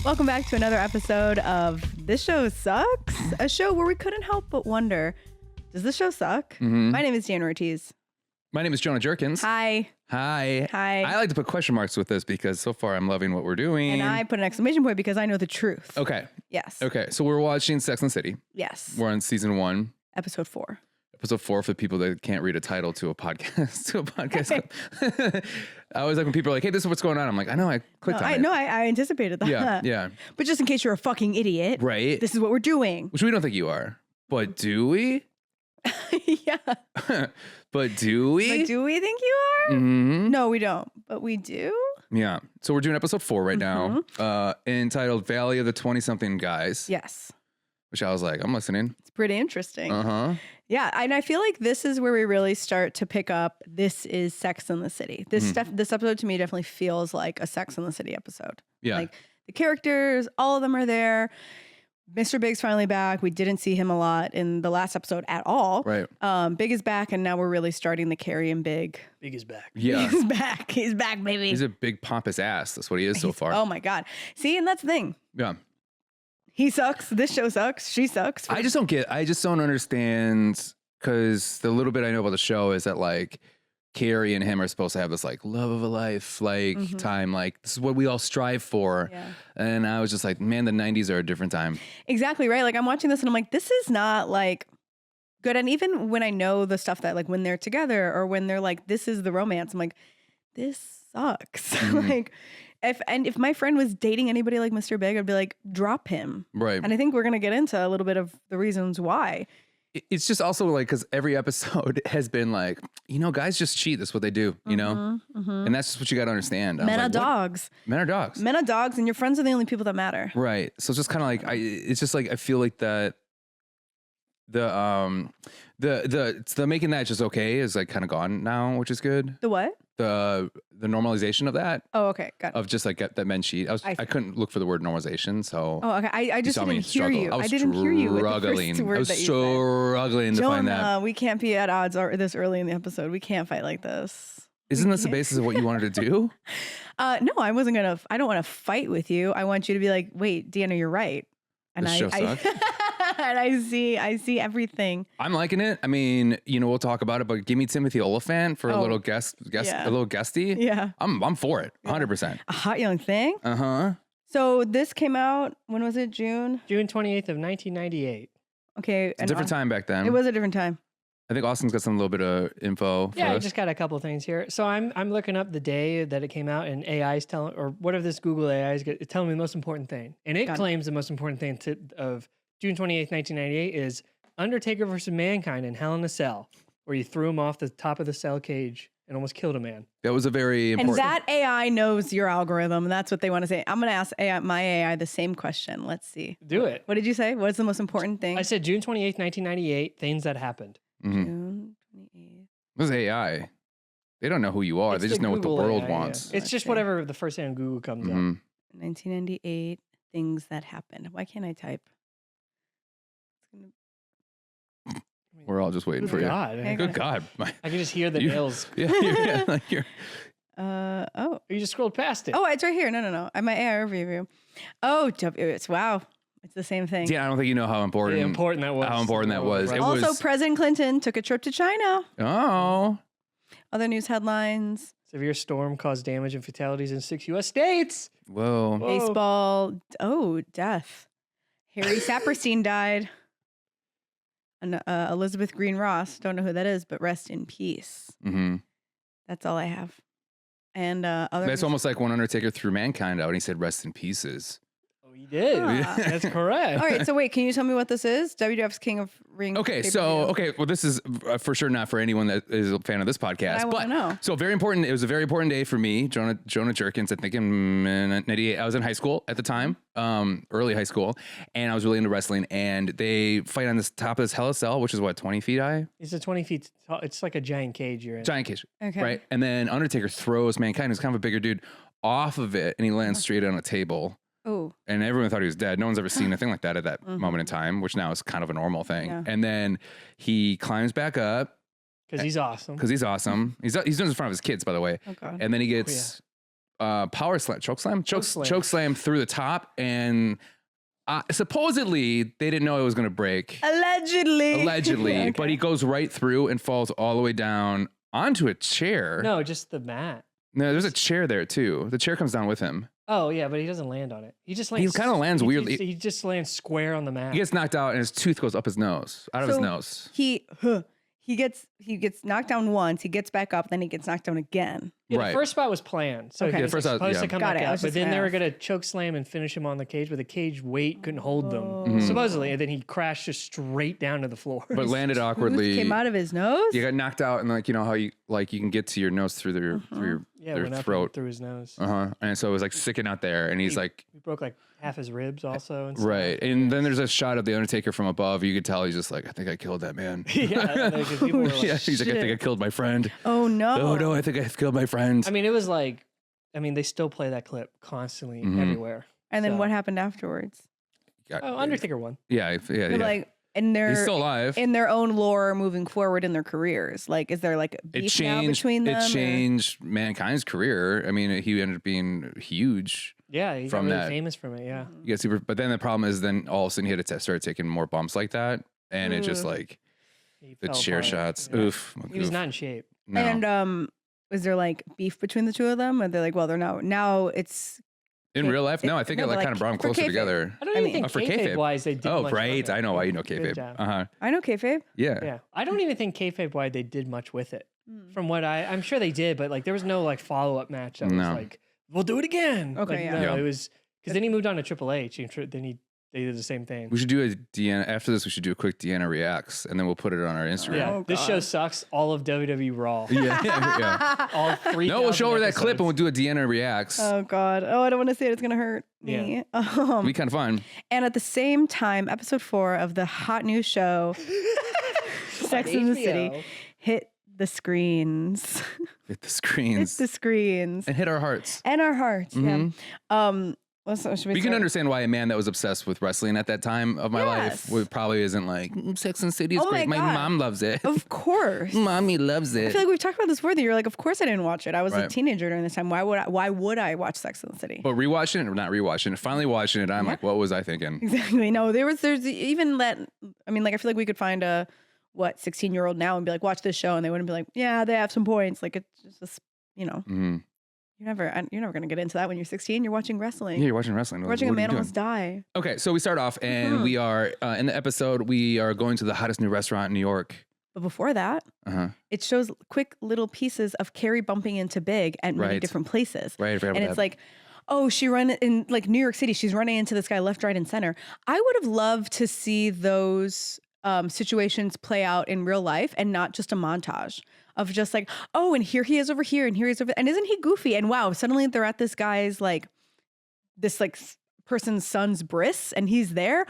Welcome back to another episode of This Show Sucks, a show where we couldn't help but wonder, does this show suck? Mm-hmm. My name is Deanna Ortiz. My name is Jonah Jerkins. Hi. Hi. Hi. I like to put question marks with this because so far I'm loving what we're doing. And I put an exclamation point because I know the truth. Okay. Yes. Okay. So we're watching Sex and the City. Yes. We're on season 1. Episode 4. Episode 4 for the people that can't read a title to a podcast. I always like when people are like, hey, this is what's going on. I'm like, I know, I clicked on it. I anticipated that. Yeah, yeah. But just in case you're a fucking idiot. Right. This is what we're doing. Which we don't think you are. But do we? Yeah. But do we? But do we think you are? Mm-hmm. No, we don't. But we do? Yeah. So we're doing episode 4 right now, entitled Valley of the 20-something Guys. Yes. Which I was like, I'm listening. It's pretty interesting. Uh-huh. Yeah, and I feel like this is where we really start to pick up. This is Sex and the City. This episode to me definitely feels like a Sex and the City episode. Yeah. Like the characters, all of them are there. Mr. Big's finally back. We didn't see him a lot in the last episode at all. Right. Big is back, and now we're really starting the Carrie and Big. Big is back. Yeah. He's back. He's back, baby. He's a big pompous ass. That's what he is so far. Oh my God. See, and that's the thing. Yeah. He sucks. This show sucks. She sucks. I just don't understand, because the little bit I know about the show is that like Carrie and him are supposed to have this like love of a life, like time, like this is what we all strive for. Yeah. And I was just like, man, the 90s are a different time. Exactly, right? Like I'm watching this and I'm like, this is not like good. And even when I know the stuff that like when they're together or when they're like, this is the romance, I'm like, this sucks. Like if my friend was dating anybody like Mr. Big, I'd be like, drop him. Right. And I think we're going to get into a little bit of the reasons why. It's just also like, because every episode has been like, you know, guys just cheat. That's what they do, you know? And that's just what you got to understand. Men are dogs. Men are dogs. Men are dogs, and your friends are the only people that matter. Right. So it's just kind of like, it's just like, I feel like that the making that just okay is like kind of gone now, which is good. The what? The normalization of that. Oh, okay. Got it. Of just like that men cheat. I couldn't look for the word normalization, so. Oh, okay. I just didn't hear you. I didn't hear you with the struggling. first word I was that you struggling to find that. We can't be at odds this early in the episode. We can't fight like this. Isn't this the basis of what you wanted to do? No, I wasn't gonna. I don't want to fight with you. I want you to be like, wait, Deanna, you're right. And This show sucks. And I see everything. I'm liking it. I mean, you know, we'll talk about it, but give me Timothy Oliphant for a little a little guesty. Yeah. I'm for it. 100%. A hot young thing. Uh-huh. So this came out, when was it? June 28th of 1998. Okay. It's a different time back then. It was a different time. I think Austin's got some little bit of info for Yeah, I us. just got a couple of things here. So I'm looking up the day that it came out, and AI's telling, or whatever this Google AI is telling me the most important thing. And it claims the most important thing of June 28th, 1998 is Undertaker versus Mankind in Hell in a Cell, where you threw him off the top of the cell cage and almost killed a man. That was a very important. And that AI knows your algorithm. And that's what they want to say. I'm going to ask my AI the same question. Let's see. Do it. What did you say? What's the most important thing? I said June 28th, 1998, things that happened. June 28th. This is AI. They don't know who you are. It's they just the know what the Google world AI, wants. yeah. It's just whatever the first thing on Google comes up. 1998, things that happened. Why can't I type? We're all just waiting for you. Good God. I can just hear the nails. Yeah, like you're. Oh. You just scrolled past it. Oh, it's right here. No. My AI overview. Oh, it's wow. It's the same thing. Yeah, I don't think you know how important that was. How important that was. Right. It Also, was. President Clinton took a trip to China. Oh. Other news headlines. Severe storm caused damage and fatalities in 6 U.S. states. Whoa. Baseball. Oh, death. Harry Saperstein died. And Elizabeth Green Ross. Don't know who that is, but rest in peace. That's all I have. And other. That's almost like when Undertaker threw Mankind out and he said, "Rest in pieces." Oh, he did. That's correct. All right. So wait, can you tell me what this is? WWF's King of Rings. Okay, well, this is for sure not for anyone that is a fan of this podcast. I want to know. So very important. It was a very important day for me, Jonah Jerkins. I think in 98, I was in high school at the time, early high school, and I was really into wrestling. And they fight on this top of this Hell in a Cell, which is what, 20 feet high? It's a 20 feet tall. It's like a giant cage you're in. Giant cage. Okay. Right, and then Undertaker throws Mankind, who's kind of a bigger dude, off of it, and he lands straight on a table. Oh. And everyone thought he was dead. No one's ever seen anything like that at that moment in time, which now is kind of a normal thing. Yeah. And then he climbs back up. Because he's awesome. Because he's awesome. He's doing this in front of his kids, by the way. Oh, God. And then he gets power slam, choke slam through the top, and supposedly they didn't know it was going to break. Allegedly, okay. But he goes right through and falls all the way down onto a chair. No, just the mat. No, there's a chair there too. The chair comes down with him. Oh yeah, but he doesn't land on it. He just lands. He kind of lands weirdly. He just lands square on the mat. He gets knocked out, and his tooth goes up his nose, out of his nose. He gets knocked down once. He gets back up, then he gets knocked down again. Yeah, right. the first spot was planned. So Okay. he was supposed to come back out. But then they were going going to choke slam and finish him on the cage, but the cage weight couldn't hold them, supposedly. And then he crashed just straight down to the floor. But landed awkwardly. Came out of his nose? You got knocked out, and like, you know how you can get to your nose through their throat. Through his nose. And so it was like sticking out there, and he's like... He broke like half his ribs also. And right. And then there's a shot of the Undertaker from above. You could tell he's just like, I think I killed that man. Yeah. People were like, yeah, he's like, I think I killed my friend. Oh, no. Oh, no, I think I killed my friend. I mean, it was like, they still play that clip constantly everywhere. And then what happened afterwards? Undertaker won. Yeah. Like, he's still alive. In their own lore moving forward in their careers. Like, is there like beef now between them? It changed mankind's career. I mean, he ended up being huge. Yeah, he got really famous from it, yeah. You get super, but then the problem is then all of a sudden he had to start taking more bumps like that. And it just like, the chair shots. Yeah. Oof. He was not in shape. No. And was there like beef between the two of them? Or they're like, well, they're now it's... In real life? No, I think it like kind of brought them closer together. I don't even think kayfabe-wise they did much. Oh, right. I know why you know kayfabe. I know kayfabe. Yeah. I don't even think kayfabe-wise they did much with it. From what I'm sure they did, but like there was no like follow-up match that was like, we'll do it again. Okay, like, no, it was... Because then he moved on to Triple H, and then they did the same thing. We should do a Deanna, after this we should do a quick Deanna Reacts, and then we'll put it on our Instagram. Yeah, this show sucks. All of WWE Raw. Yeah. All 3. No, we'll show her that clip and we'll do a Deanna Reacts. Oh, God. Oh, I don't want to say it. It's going to hurt me. It'll be kind of fun. And at the same time, episode 4 of the hot new show, Sex in the City, hit the screens. Hit the screens. Hit the screens. And hit our hearts. And our hearts, yeah. You can understand why a man that was obsessed with wrestling at that time of my life probably isn't like, Sex and the City is great. My mom loves it. Of course. Mommy loves it. I feel like we've talked about this before. That you're like, of course I didn't watch it. I was a teenager during this time. Why would I watch Sex and the City? But rewatching it, or not rewatching it, finally watching it, I'm like, what was I thinking? Exactly. No, there's even that. I mean, like, I feel like we could find a 16-year-old now and be like, watch this show, and they wouldn't be like, yeah, they have some points. Like, it's just, You're never gonna get into that when you're 16. You're watching wrestling. Yeah, you're watching wrestling. You're watching a man almost die. Okay, so we start off, and we are in the episode. We are going to the hottest new restaurant in New York. But before that, it shows quick little pieces of Carrie bumping into Big at many different places. Right, and it's like, oh, she ran in like New York City. She's running into this guy left, right, and center. I would have loved to see those situations play out in real life and not just a montage of just like, oh, and here he is over here, and here he's over, and isn't he goofy? And wow, suddenly they're at this guy's this person's son's bris, and he's there.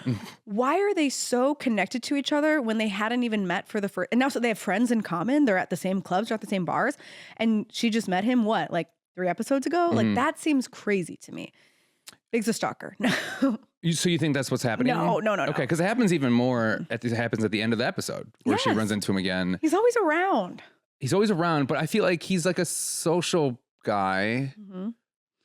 Why are they so connected to each other when they hadn't even met for the first? And now so they have friends in common. They're at the same clubs, they're at the same bars, and she just met him. What, like 3 episodes ago? Like that seems crazy to me. Big's a stalker. So you think that's what's happening? No. Okay, because it happens even more. It happens at the end of the episode where she runs into him again. He's always around. He's always around, but I feel like he's like a social guy.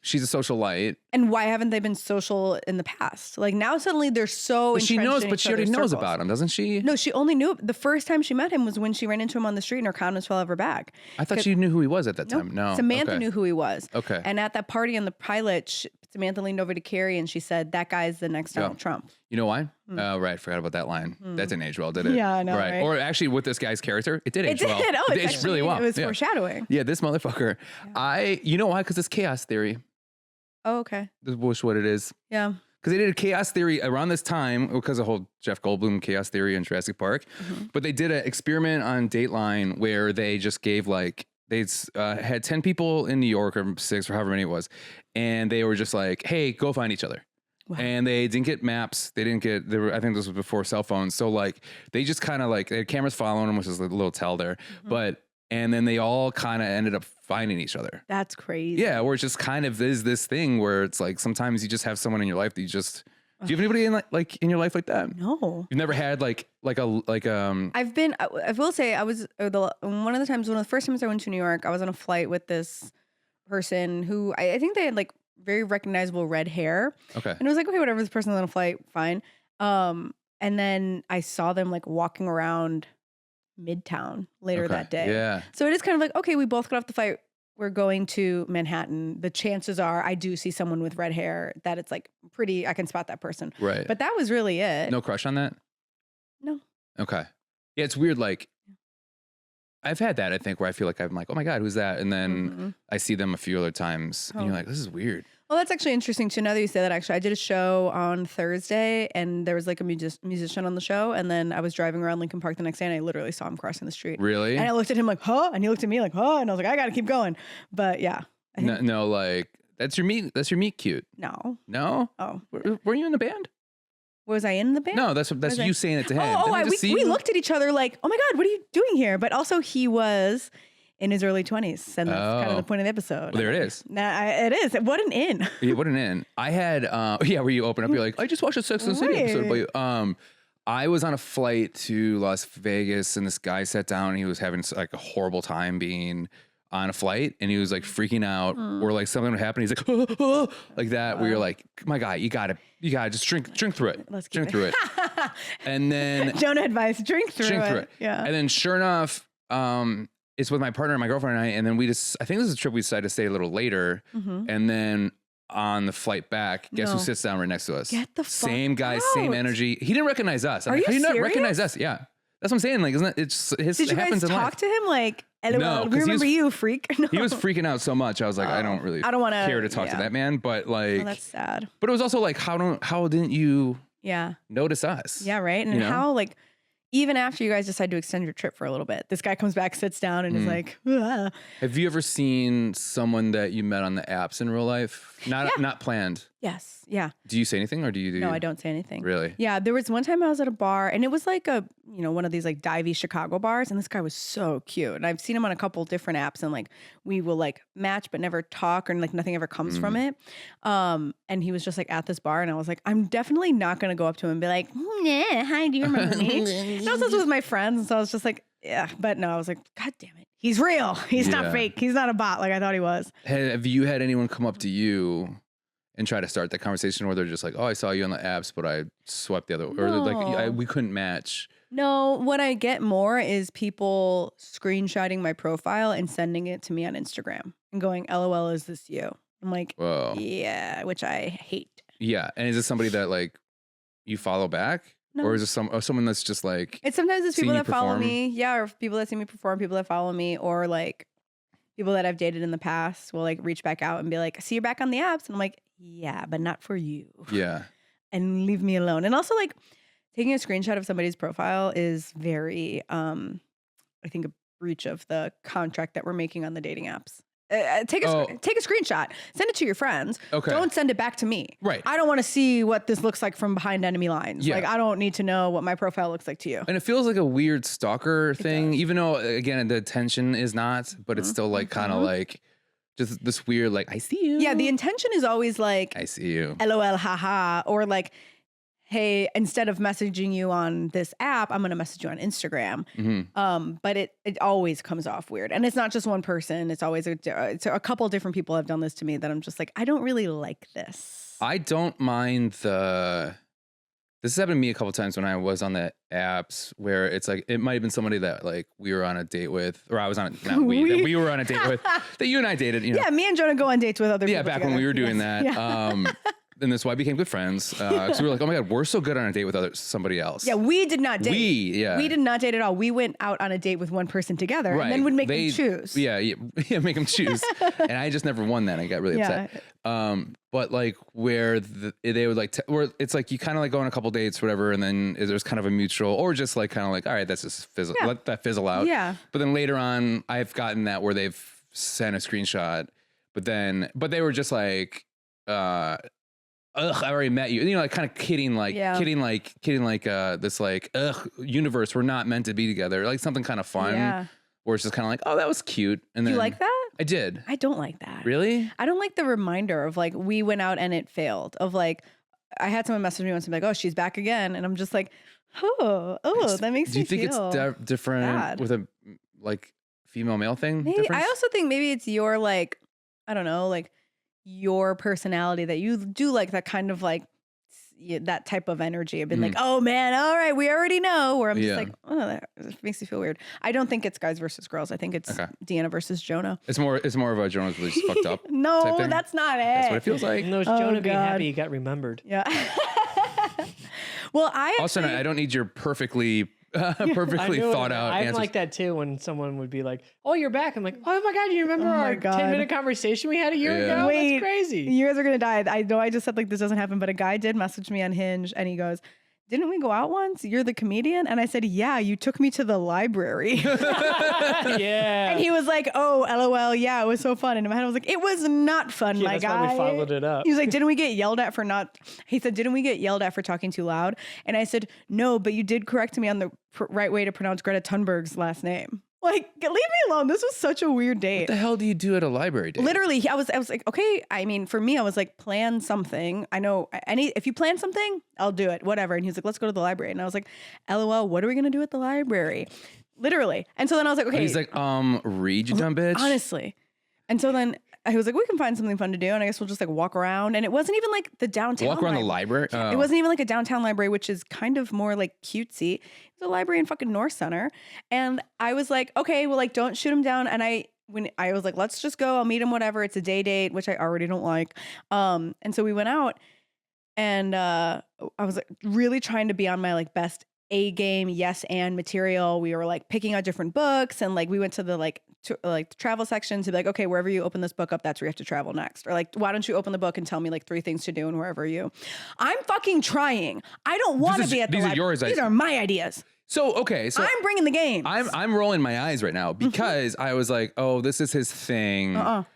She's a socialite. And why haven't they been social in the past? Like now suddenly they're so But she knows, but she already knows about him, doesn't she? No, she only knew the first time she met him was when she ran into him on the street and her condoms fell out of her bag. I thought she knew who he was at that time. No. Samantha knew who he was. Okay. And at that party on the pilot, Samantha leaned over to Carrie and she said, that guy's the next Donald Trump. You know why? Right. Forgot about that line. That didn't age well, did it? Yeah, I know. Right. Or actually with this guy's character, it did age well. Oh, it aged really well. It was foreshadowing. Yeah, this motherfucker. Yeah. You know why? Because it's chaos theory. Oh, okay. That's what it is. Yeah. Because they did a chaos theory around this time because of the whole Jeff Goldblum chaos theory in Jurassic Park. But they did an experiment on Dateline where they just gave they had 10 people in New York or 6 or however many it was. And they were just like, hey, go find each other. Wow. And they didn't get maps. They didn't get, I think this was before cell phones. So they just kind of they had cameras following them, which is a little tell there. And then they all kind of ended up finding each other. That's crazy. Yeah, where it just kind of is this thing where it's like sometimes you just have someone in your life that you just. Do you have anybody in your life like that? No. You've never had I've been. I will say I was one of the first times I went to New York. I was on a flight with this person who I think they had like very recognizable red hair. Okay. And it was like, okay, whatever, this person's on a flight, fine. And then I saw them like walking around Midtown later that day. Yeah. So it is kind of like, okay, we both got off the flight. We're going to Manhattan. The chances are I do see someone with red hair that it's like pretty, I can spot that person. Right. But that was really it. No crush on that? No. Okay. Yeah, it's weird. Like, I've had that, I think, where I feel like I'm like, oh my God, who's that? And then I see them a few other times and you're like, this is weird. Well, that's actually interesting too. Now that you say that, actually, I did a show on Thursday and there was like a musician on the show. And then I was driving around Lincoln Park the next day and I literally saw him crossing the street. Really? And I looked at him like, huh? And he looked at me like, huh? And I was like, I got to keep going. But yeah. No, like, that's your meet cute. No. No? Oh. Were you in the band? Was I in the band? No, that's you saying it to him. We looked at each other like, oh my God, what are you doing here? But also he was in his early 20s. And that's kind of the point of the episode. Well, there it is. It is. What an in. Yeah, what an in. I had, where you open up, you're like, I just watched a Sex and the City episode. But I was on a flight to Las Vegas and this guy sat down and he was having like a horrible time being on a flight and he was like freaking out or like something would happen. He's like, like that, where you're like, my God, you gotta just drink through it. Let's drink through it. And then Jonah advice, drink through it. Yeah. And then sure enough, it's with my partner and my girlfriend and I, and then I think this is a trip we decided to stay a little later. And then on the flight back, guess who sits down right next to us? Get the fuck Same guy, out. same energy. He didn't recognize us. Are you How do you not serious? recognize us? Yeah. That's what I'm saying. Like, isn't it? Did you guys talk to him? Like, no, we remember you, freak. No. He was freaking out so much. I was like, I don't want to care to talk to that man. But like, that's sad. But it was also like, how didn't you notice us? Yeah, right. And how like, even after you guys decide to extend your trip for a little bit, this guy comes back, sits down, and is like, ah. Have you ever seen someone that you met on the apps in real life? Not planned. Yes. Yeah. Do you say anything or do you? No, I don't say anything. Really? Yeah. There was one time I was at a bar and it was like one of these like divey Chicago bars. And this guy was so cute. And I've seen him on a couple different apps and like we will like match but never talk or like nothing ever comes from it. And he was just like at this bar and I was like, I'm definitely not going to go up to him and be like, yeah, hi, do you remember me? And I was also with my friends. And so I was just like, yeah, but no, I was like, God damn it. He's real. He's not fake. He's not a bot like I thought he was. Have you had anyone come up to you and try to start that conversation where they're just like, oh, I saw you on the apps, but I swiped the other way. Or like, we couldn't match. No, what I get more is people screenshotting my profile and sending it to me on Instagram and going, LOL, is this you? I'm like, whoa. Yeah, which I hate. Yeah. And is this somebody that like you follow back? No. Or is it someone that's just like, sometimes it's people that follow me. Yeah. Or people that see me perform, people that follow me, or like people that I've dated in the past will like reach back out and be like, see, you're back on the apps. And I'm like, yeah, but not for you. Yeah. And leave me alone. And also like taking a screenshot of somebody's profile is very, I think, a breach of the contract that we're making on the dating apps. Take a screenshot, send it to your friends. Okay. Don't send it back to me. Right. I don't want to see what this looks like from behind enemy lines. Yeah. Like, I don't need to know what my profile looks like to you. And it feels like a weird stalker thing, even though, again, the intention is not, but it's still like kind of like just this weird, like, I see you. Yeah, the intention is always like, I see you. LOL, haha. Or like, hey, instead of messaging you on this app, I'm going to message you on Instagram. But it always comes off weird. And it's not just one person. It's always a couple different people have done this to me that I'm just like, I don't really like this. I don't mind this has happened to me a couple times when I was on the apps where it's like, it might've been somebody that like we were on a date with, or I was on, that we were on a date with, that you and I dated, you know. Yeah, me and Jonah go on dates with other people. Yeah, back when we were doing that. Yeah. And that's why we became good friends. So we were like, oh my God, we're so good on a date with somebody else. Yeah, we did not date. We did not date at all. We went out on a date with one person together and then would make them choose. Yeah, make them choose. And I just never won that. I got really upset. But like where they would like, where it's like you kind of like go on a couple dates, whatever, and then there's kind of a mutual, or just like kind of like, all right, that's just let that fizzle out. Yeah. But then later on, I've gotten that where they've sent a screenshot, but they were just like, I already met you. You know, like kind of kidding this like, universe, we're not meant to be together. Like something kind of fun. Yeah. Where it's just kind of like, oh, that was cute. And then you like that? I did. I don't like that. Really? I don't like the reminder of like, we went out and it failed. Of like, I had someone message me once and be like, oh, she's back again. And I'm just like, that makes me feel. Do you think it's different with a like female male thing? Maybe. I also think maybe it's your like, I don't know, like your personality that you do like that kind of like that type of energy. I've been like, oh man, all right, we already know. Where I'm just like, oh, that makes me feel weird. I don't think it's guys versus girls. I think it's Deanna versus Jonah. It's more of a Jonah's really fucked up. No, that's not it. That's what it feels like. And those Jonah being happy he got remembered. Yeah. Well, Also, I don't need your perfectly thought out I'm answers. like that too when someone would be like, oh, you're back. I'm like, oh my God, you remember our 10-minute conversation we had a year ago? Wait, that's crazy. You guys are going to die. I know I just said like this doesn't happen, but a guy did message me on Hinge and he goes, didn't we go out once? You're the comedian? And I said, yeah, you took me to the library. Yeah. And he was like, oh, LOL. Yeah, it was so fun. And in my head, I was like, it was not fun, my that's guy. why we followed it up. He was like, didn't we get yelled at for he said, didn't we get yelled at for talking too loud? And I said, no, but you did correct me on the right way to pronounce Greta Thunberg's last name. Like, leave me alone. This was such a weird date. What the hell do you do at a library date? Literally, I was like, okay. I mean, for me, I was like, plan something. I know if you plan something, I'll do it, whatever. And he's like, let's go to the library. And I was like, LOL, what are we going to do at the library? Literally. And so then I was like, okay. And he's like, read, you dumb bitch. Honestly. And so then I was like, we can find something fun to do. And I guess we'll just like walk around. And it wasn't even like the downtown. Walk around the library? Oh. It wasn't even like a downtown library, which is kind of more like cutesy. It was a library in fucking North Center. And I was like, okay, well, like, don't shoot him down. And when I was like, let's just go. I'll meet him, whatever. It's a day date, which I already don't like. And so we went out and I was like really trying to be on my like best A game, yes, and material. We were like picking out different books and like we went to the the travel section to be like, okay, wherever you open this book up, that's where you have to travel next. Or like, why don't you open the book and tell me like 3 things to do and wherever I'm fucking trying. I don't want to be at the library. These are yours. These are my ideas. So, okay. So I'm bringing the game. I'm rolling my eyes right now because I was like, oh, this is his thing. But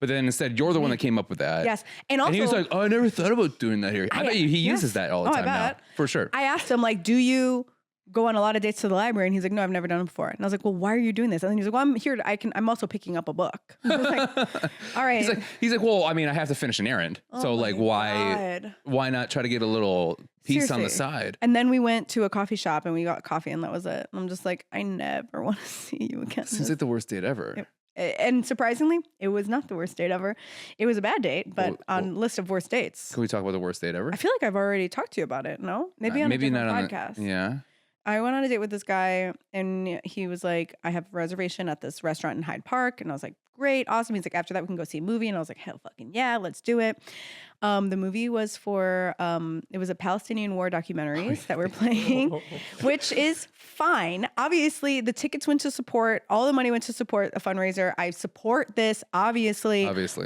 then instead, you're the one that came up with that. Yes. And also, he was like, oh, I never thought about doing that here. I bet you he uses that all the time now. For sure. I asked him like, do you go on a lot of dates to the library? And he's like, no, I've never done it before. And I was like, well, why are you doing this? And then he's like, well, I'm here. I'm also picking up a book. I was like, all right. He's like, well, I mean, I have to finish an errand. So like, why not try to get a little piece on the side? And then we went to a coffee shop and we got coffee and that was it. And I'm just like, I never want to see you again. Seems like the worst date ever. And surprisingly, it was not the worst date ever. It was a bad date, but on list of worst dates. Can we talk about the worst date ever? I feel like I've already talked to you about it. No, maybe on a different podcast. Yeah. I went on a date with this guy and he was like, I have a reservation at this restaurant in Hyde Park. And I was like, great, awesome. He's like, after that, we can go see a movie. And I was like, hell fucking yeah, let's do it. The movie was for, it was a Palestinian war documentaries that we're playing, which is fine. Obviously, the tickets went to support, all the money went to support a fundraiser. I support this, obviously.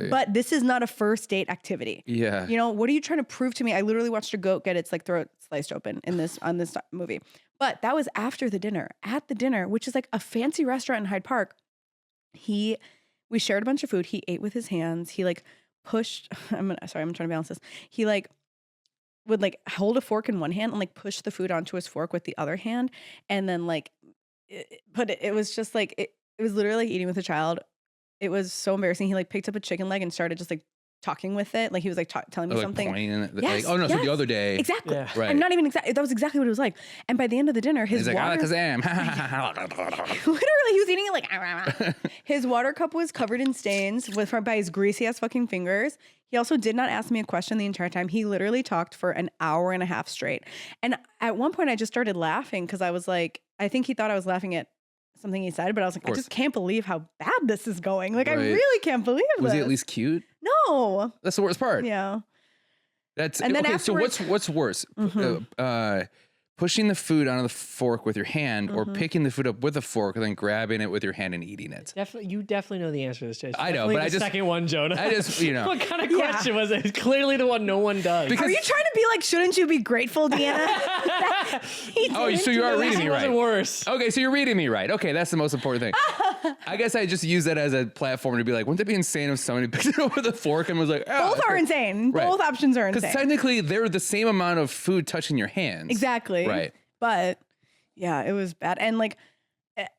But this is not a first date activity. Yeah. You know, what are you trying to prove to me? I literally watched a goat get its like throat sliced open on this movie. But that was after the dinner. At the dinner, which is like a fancy restaurant in Hyde Park, we shared a bunch of food. He ate with his hands. He like pushed, I'm trying to balance this. He like would like hold a fork in one hand and like push the food onto his fork with the other hand. And then like, it was just like, it was literally like eating with a child. It was so embarrassing. He like picked up a chicken leg and started just like talking with it. Like he was like telling me something. Yes, like, oh no, so the other day. Exactly. Yeah. Right. And not even exactly, that was exactly what it was like. And by the end of the dinner, his water. Literally, he was eating it like, his water cup was covered in stains by his greasy ass fucking fingers. He also did not ask me a question the entire time. He literally talked for an hour and a half straight. And at one point I just started laughing because I was like, I think he thought I was laughing at something he said, but I was like, I just can't believe how bad this is going. Like, I really can't believe this. Was he at least cute? No. That's the worst part. Yeah. That's and then okay. So what's worse? Pushing the food onto the fork with your hand, or picking the food up with a fork and then grabbing it with your hand and eating it. You definitely know the answer to this, Jay. I know, but the second one, Jonah. I just, you know, what kind of question was it? It's clearly the one no one does. Are you trying to be like, shouldn't you be grateful, Deanna? Oh, so you are reading me right. It wasn't worse. Okay, so you're reading me right. Okay, that's the most important thing. I guess I just use that as a platform to be like, wouldn't it be insane if somebody picked it up with a fork and was like, oh, both are insane. Right. Both options are insane. Because technically, they're the same amount of food touching your hands. Exactly. Right. But yeah, it was bad. And like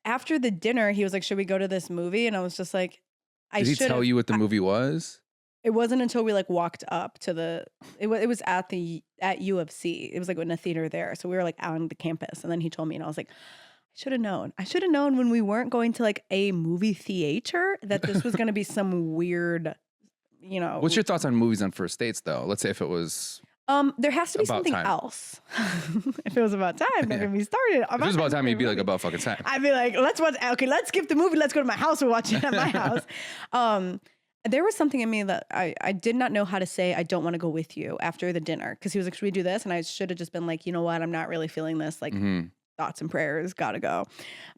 after the dinner, he was like, should we go to this movie? And I was just like, Did he tell you what the movie was? It wasn't until we like walked up to it was at U of C. It was like in a theater there. So we were like out on the campus. And then he told me and I was like, I should have known. I should have known when we weren't going to like a movie theater that this was going to be some weird you know. What's your thoughts on movies on first dates though? Let's say if it was there has to be about something time. else. If it was about time, don't get me started. If it was about time, you'd be like about fucking time. I'd be like, let's skip the movie. Let's go to my house. We'll watch it at my house. There was something in me that I did not know how to say, I don't want to go with you after the dinner. Because he was like, should we do this? And I should have just been like, you know what? I'm not really feeling this. Like thoughts and prayers, gotta go.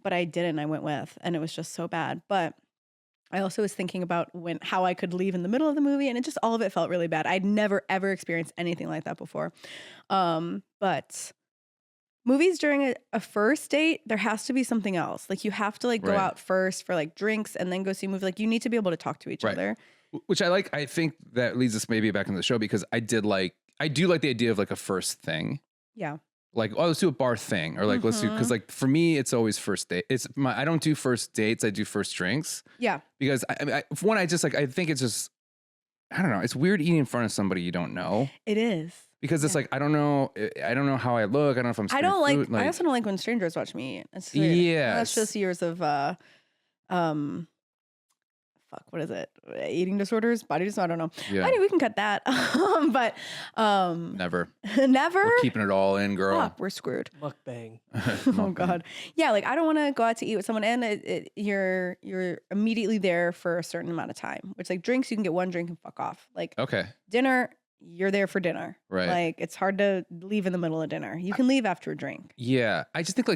But I didn't. I went with, and it was just so bad. But I also was thinking about how I could leave in the middle of the movie, and all of it felt really bad. I'd never ever experienced anything like that before. But movies during a first date, there has to be something else. Like you have to like go out first for like drinks and then go see a movie. Like you need to be able to talk to each other. Which I like. I think that leads us maybe back into the show because I do like the idea of like a first thing. Yeah. Like, oh, let's do a bar thing, or like let's do, because like for me it's always first date. I don't do first dates, I do first drinks. Yeah. Because I think it's just, I don't know, it's weird eating in front of somebody you don't know. It is. Because it's like I don't know how I look. I don't know if I'm. I don't food. I also don't like when strangers watch me eat. Yeah, that's just years of what is it? Eating disorders, body disorders. I don't know. Yeah. Anyway, we can cut that. But never. Never. We're keeping it all in, girl. Oh, we're screwed. Mukbang. Oh God. Yeah, like I don't want to go out to eat with someone, and you're immediately there for a certain amount of time. Which like drinks, you can get one drink and fuck off. Like dinner, you're there for dinner. Right. Like it's hard to leave in the middle of dinner. You can leave after a drink. Yeah, I just think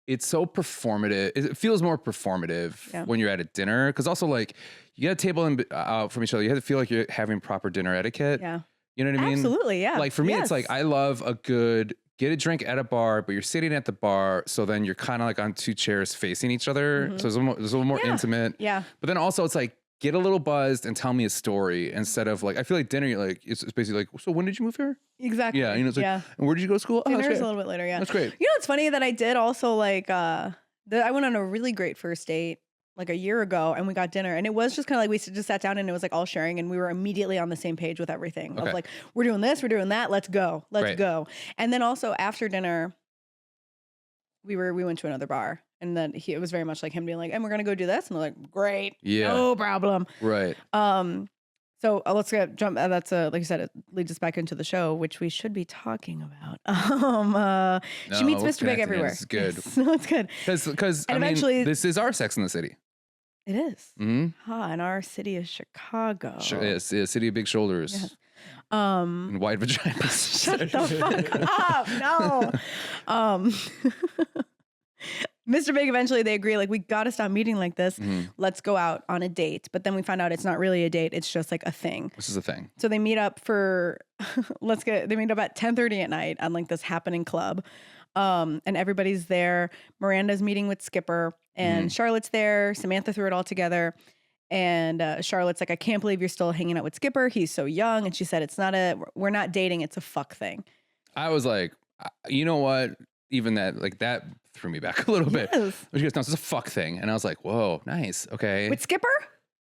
it's so performative. It feels more performative when you're at a dinner. Because also, like, you get a table out from each other. You have to feel like you're having proper dinner etiquette. Yeah. You know what I mean? Absolutely, yeah. Like, for me, it's like, I love a good, get a drink at a bar, but you're sitting at the bar. So then you're kind of like on two chairs facing each other. So it's a little more intimate. Yeah. But then also, it's like, get a little buzzed and tell me a story instead of like, I feel like dinner, you're like, it's basically like, so when did you move here? Exactly. Yeah. You know, it's like, and where did you go to school? Dinner is a little bit later. Yeah. That's great. You know, it's funny that I did also like, I went on a really great first date like a year ago and we got dinner and it was just kind of like, we just sat down and it was like all sharing and we were immediately on the same page with everything. Of like, we're doing this, we're doing that. Let's go. Let's go. And then also after dinner, we went to another bar. And then it was very much like him being like, and we're going to go do this. And we're like, great. Yeah. No problem. Right. So let's jump. That's like you said, it leads us back into the show, which we should be talking about. She meets Mr. Big everywhere. It's good. No, it's good. Because eventually this is our Sex in the City. It is. Mm-hmm. And our city is Chicago. It's a city of big shoulders. Yes. And wide vaginas. Shut the fuck up. No. Mr. Big, eventually they agree, like, we got to stop meeting like this. Let's go out on a date. But then we find out it's not really a date. It's just like a thing. This is a thing. So they meet up they meet up at 10:30 at night on like this happening club. And everybody's there. Miranda's meeting with Skipper and Charlotte's there. Samantha threw it all together. And Charlotte's like, I can't believe you're still hanging out with Skipper. He's so young. And she said, we're not dating. It's a fuck thing. I was like, you know what? Even that threw me back a little bit. She goes, no, it's a fuck thing. And I was like, whoa, nice. Okay. With Skipper?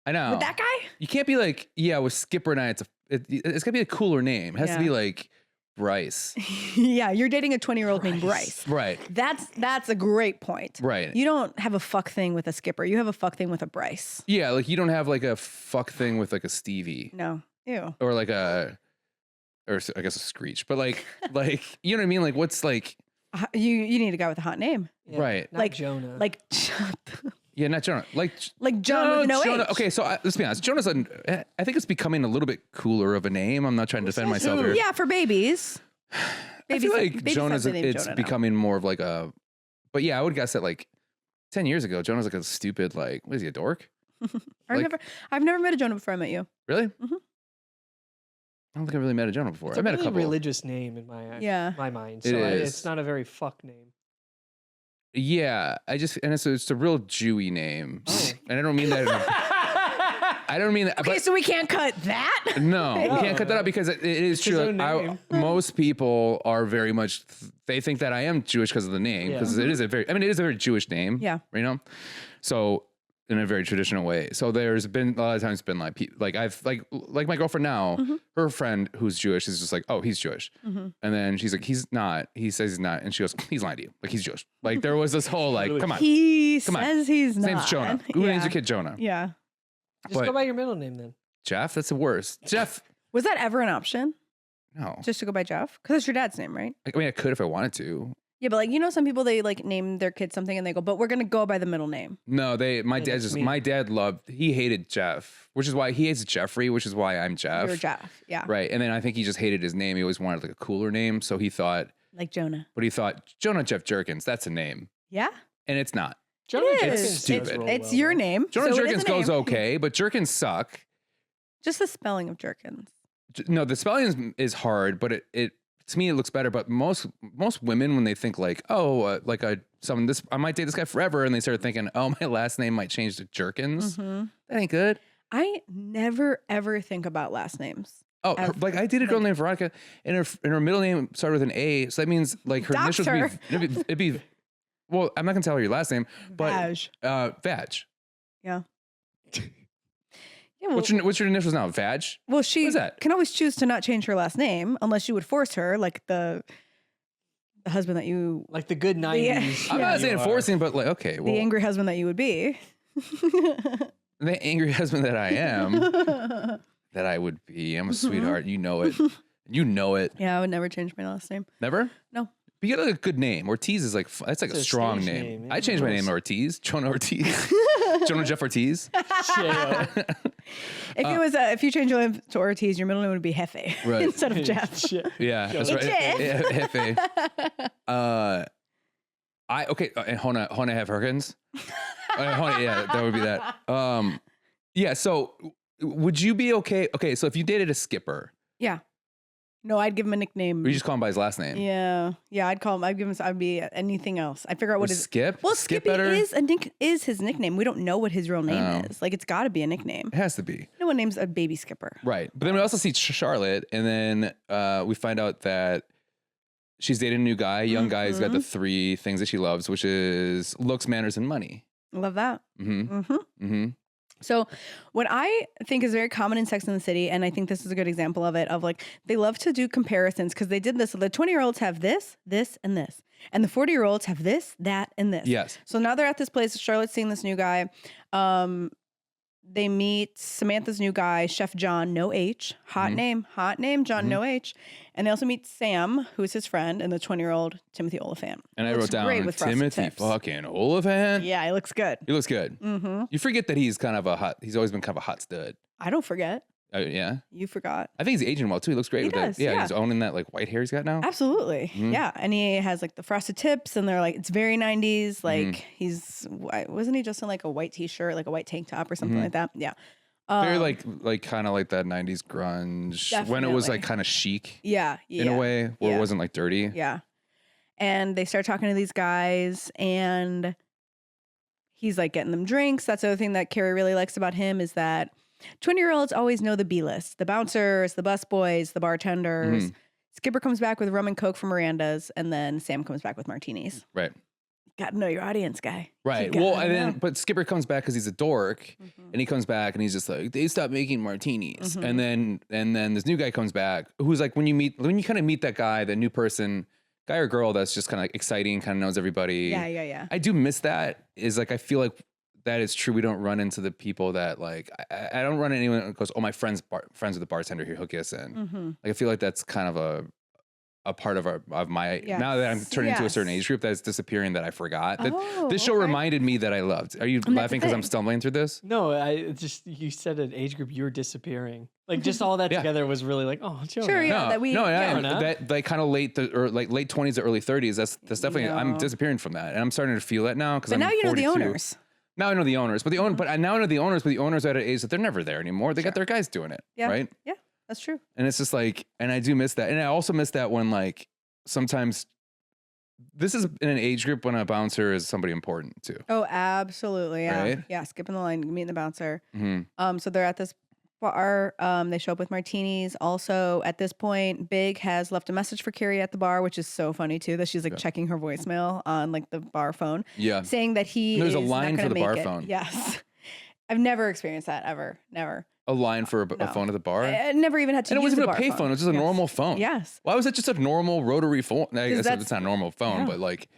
I know. With that guy? You can't be like, yeah, with Skipper and I, it's gotta be a cooler name. It has to be like Bryce. Yeah, you're dating a 20-year-old named Bryce. Right. That's a great point. Right. You don't have a fuck thing with a Skipper. You have a fuck thing with a Bryce. Yeah, like you don't have like a fuck thing with like a Stevie. No. Ew. Or like or I guess a Screech. But like, you know what I mean? Like what's like... You need a guy with a hot name. Yeah, right. Like Jonah. Like... Yeah, not Jonah. Like Jonah with no Jonah. H. Okay, so let's be honest. Jonah's I think it's becoming a little bit cooler of a name. I'm not trying to defend myself here. Yeah, for babies. I feel like it's becoming more of like a... But yeah, I would guess that like 10 years ago, Jonah's like a stupid, like, what is he, a dork? I've never met a Jonah before I met you. Really? Mm-hmm. I don't think I really met a Jonah before. It's I met a couple. Religious name in my mind. So it's not a very fuck name. Yeah, and it's a real Jewy name, and I don't mean that. I don't mean that. Okay, so we can't cut that. No, we can't cut that out because it is true. Most people are very much. They think that I am Jewish because of the name, because it is a very Jewish name. Yeah, you know. So in a very traditional way. So there's been a lot of times been like I've like my girlfriend now, her friend who's Jewish is just like, oh, he's Jewish. And then she's like, he's not. He says he's not. And she goes, he's lying to you. Like he's Jewish. Like there was this whole like, come on. He says he's not. His name's Jonah. Who names your kid Jonah? Yeah. Just go by your middle name then. Jeff? That's the worst. Jeff. Was that ever an option? No. Just to go by Jeff? Because it's your dad's name, right? I mean, I could if I wanted to. Yeah, but like, you know, some people, they like name their kid something and they go, but we're going to go by the middle name. No, my dad he hated Jeff, which is why he hates Jeffrey, which is why I'm Jeff. You're Jeff, yeah. Right. And then I think he just hated his name. He always wanted like a cooler name. So he thought. Like Jonah. But he thought, Jonah Jeff Jerkins, that's a name. Yeah. And it's not. Jonah Jerkins stupid. It's your name. Jonah so Jerkins goes okay, but Jerkins suck. Just the spelling of Jerkins. No, the spelling is hard, but it to me it looks better. But most women, when they think like, oh, I might date this guy forever, and they start thinking, oh, my last name might change to Jerkins. That ain't good. I never ever think about last names. Oh, I dated a girl named Veronica, and her middle name started with an A, so that means like her initials it'd be. Well, I'm not gonna tell her your last name, but Vag. Yeah. Yeah, well, what's your initials now? Vag? Well, she that? can always choose to not change her last name unless you would force her, like the husband that you... Like the good 90s. I'm not saying forcing, but like, okay. Well, the angry husband that you would be. The angry husband that I am, that I would be. I'm a sweetheart. You know it. You know it. Yeah, I would never change my last name. Never? No. But you got like a good name. Ortiz is like, that's like a strong name. I changed my name to Ortiz. Jonah Ortiz. Jonah Jeff Ortiz. If you change your name to Ortiz, your middle name would be Jefe instead of Jeff. Yeah, that's right. Jefe. And Hona have Hurricans. Yeah, that would be that. Yeah. So, would you be okay? Okay, so if you dated a skipper, yeah. No, I'd give him a nickname. Or you just call him by his last name. Yeah, I'd call him. I'd be anything else. I'd figure out what his Skip. Well, Skip Skippy better? is his nickname. We don't know what his real name is. Like, it's got to be a nickname. It has to be. No one names a baby skipper. Right, but then we also see Charlotte, and then we find out that she's dating a new guy. Young guy who's got the 3 things that she loves, which is looks, manners, and money. Love that. So what I think is very common in Sex and the City, and I think this is a good example of it, of like, they love to do comparisons because they did this. The 20-year-olds have this, this, and this. And the 40-year-olds have this, that, and this. Yes. So now they're at this place. Charlotte's seeing this new guy. They meet Samantha's new guy, Chef John, no H. Hot name, John, no H. And they also meet Sam, who is his friend, and the 20-year-old Timothy Olyphant. And I wrote down Timothy fucking Olyphant. Yeah, he looks good. He looks good. You forget that he's always been kind of a hot stud. I don't forget. Yeah. You forgot. I think he's aging well too. He looks great He with does, that. Yeah, yeah. he's owning that like white hair he's got now. Absolutely. Yeah. And he has like the frosted tips, and they're like, it's very 90s. Like wasn't he just in like a white t-shirt, like a white tank top or something like that? Yeah. Very like kind of like that 90s grunge when it was like kind of chic. Yeah. In a way where it wasn't like dirty. Yeah. And they start talking to these guys, and he's like getting them drinks. That's the other thing that Carrie really likes about him, is that 20-year-olds always know the B list: the bouncers, the busboys, the bartenders. Skipper comes back with rum and Coke from Miranda's, and then Sam comes back with martinis. Right. Got to know your audience, guy. Right. Well, and then but Skipper comes back because he's a dork, and he comes back and he's just like, they stopped making martinis, and then this new guy comes back who's like, when you kind of meet that guy, the new person, guy or girl, that's just kind of exciting, kind of knows everybody. Yeah. I do miss that. Is like, I feel like that is true. We don't run into the people that like, I don't run into anyone that goes, oh, my friend's friends with the bartender here, hook us in. Like, I feel like that's kind of a part of my now that I'm turning into a certain age group that's disappearing, that I forgot that this show reminded me that I loved. Are you laughing because I'm stumbling through this? No, you said an age group, you're disappearing. Like just all that together was really like, oh, Jonah. Sure, yeah. That like kind of late 20s to early 30s. That's definitely I'm disappearing from that, and I'm starting to feel that now because now you know 42. the owners. Now I know the owners, but now I know the owners, but the owners are at an age that they're never there anymore. They got their guys doing it, right? Yeah. That's true. And it's just like, and I do miss that. And I also miss that when like sometimes this is in an age group when a bouncer is somebody important too. Oh, absolutely. Yeah. Right? Yeah. Skipping the line, meeting the bouncer. So they're at this bar. They show up with martinis. Also, at this point, Big has left a message for Carrie at the bar, which is so funny too, that she's like checking her voicemail on like the bar phone. Yeah. Saying that there's a line for the bar phone. Yes. I've never experienced that ever. Never. A line for a phone at the bar? I never even had to use use the bar phone. And it wasn't a pay phone. It was just a normal phone. Yes. Why was it just a normal rotary phone? I guess it's not a normal phone, but like,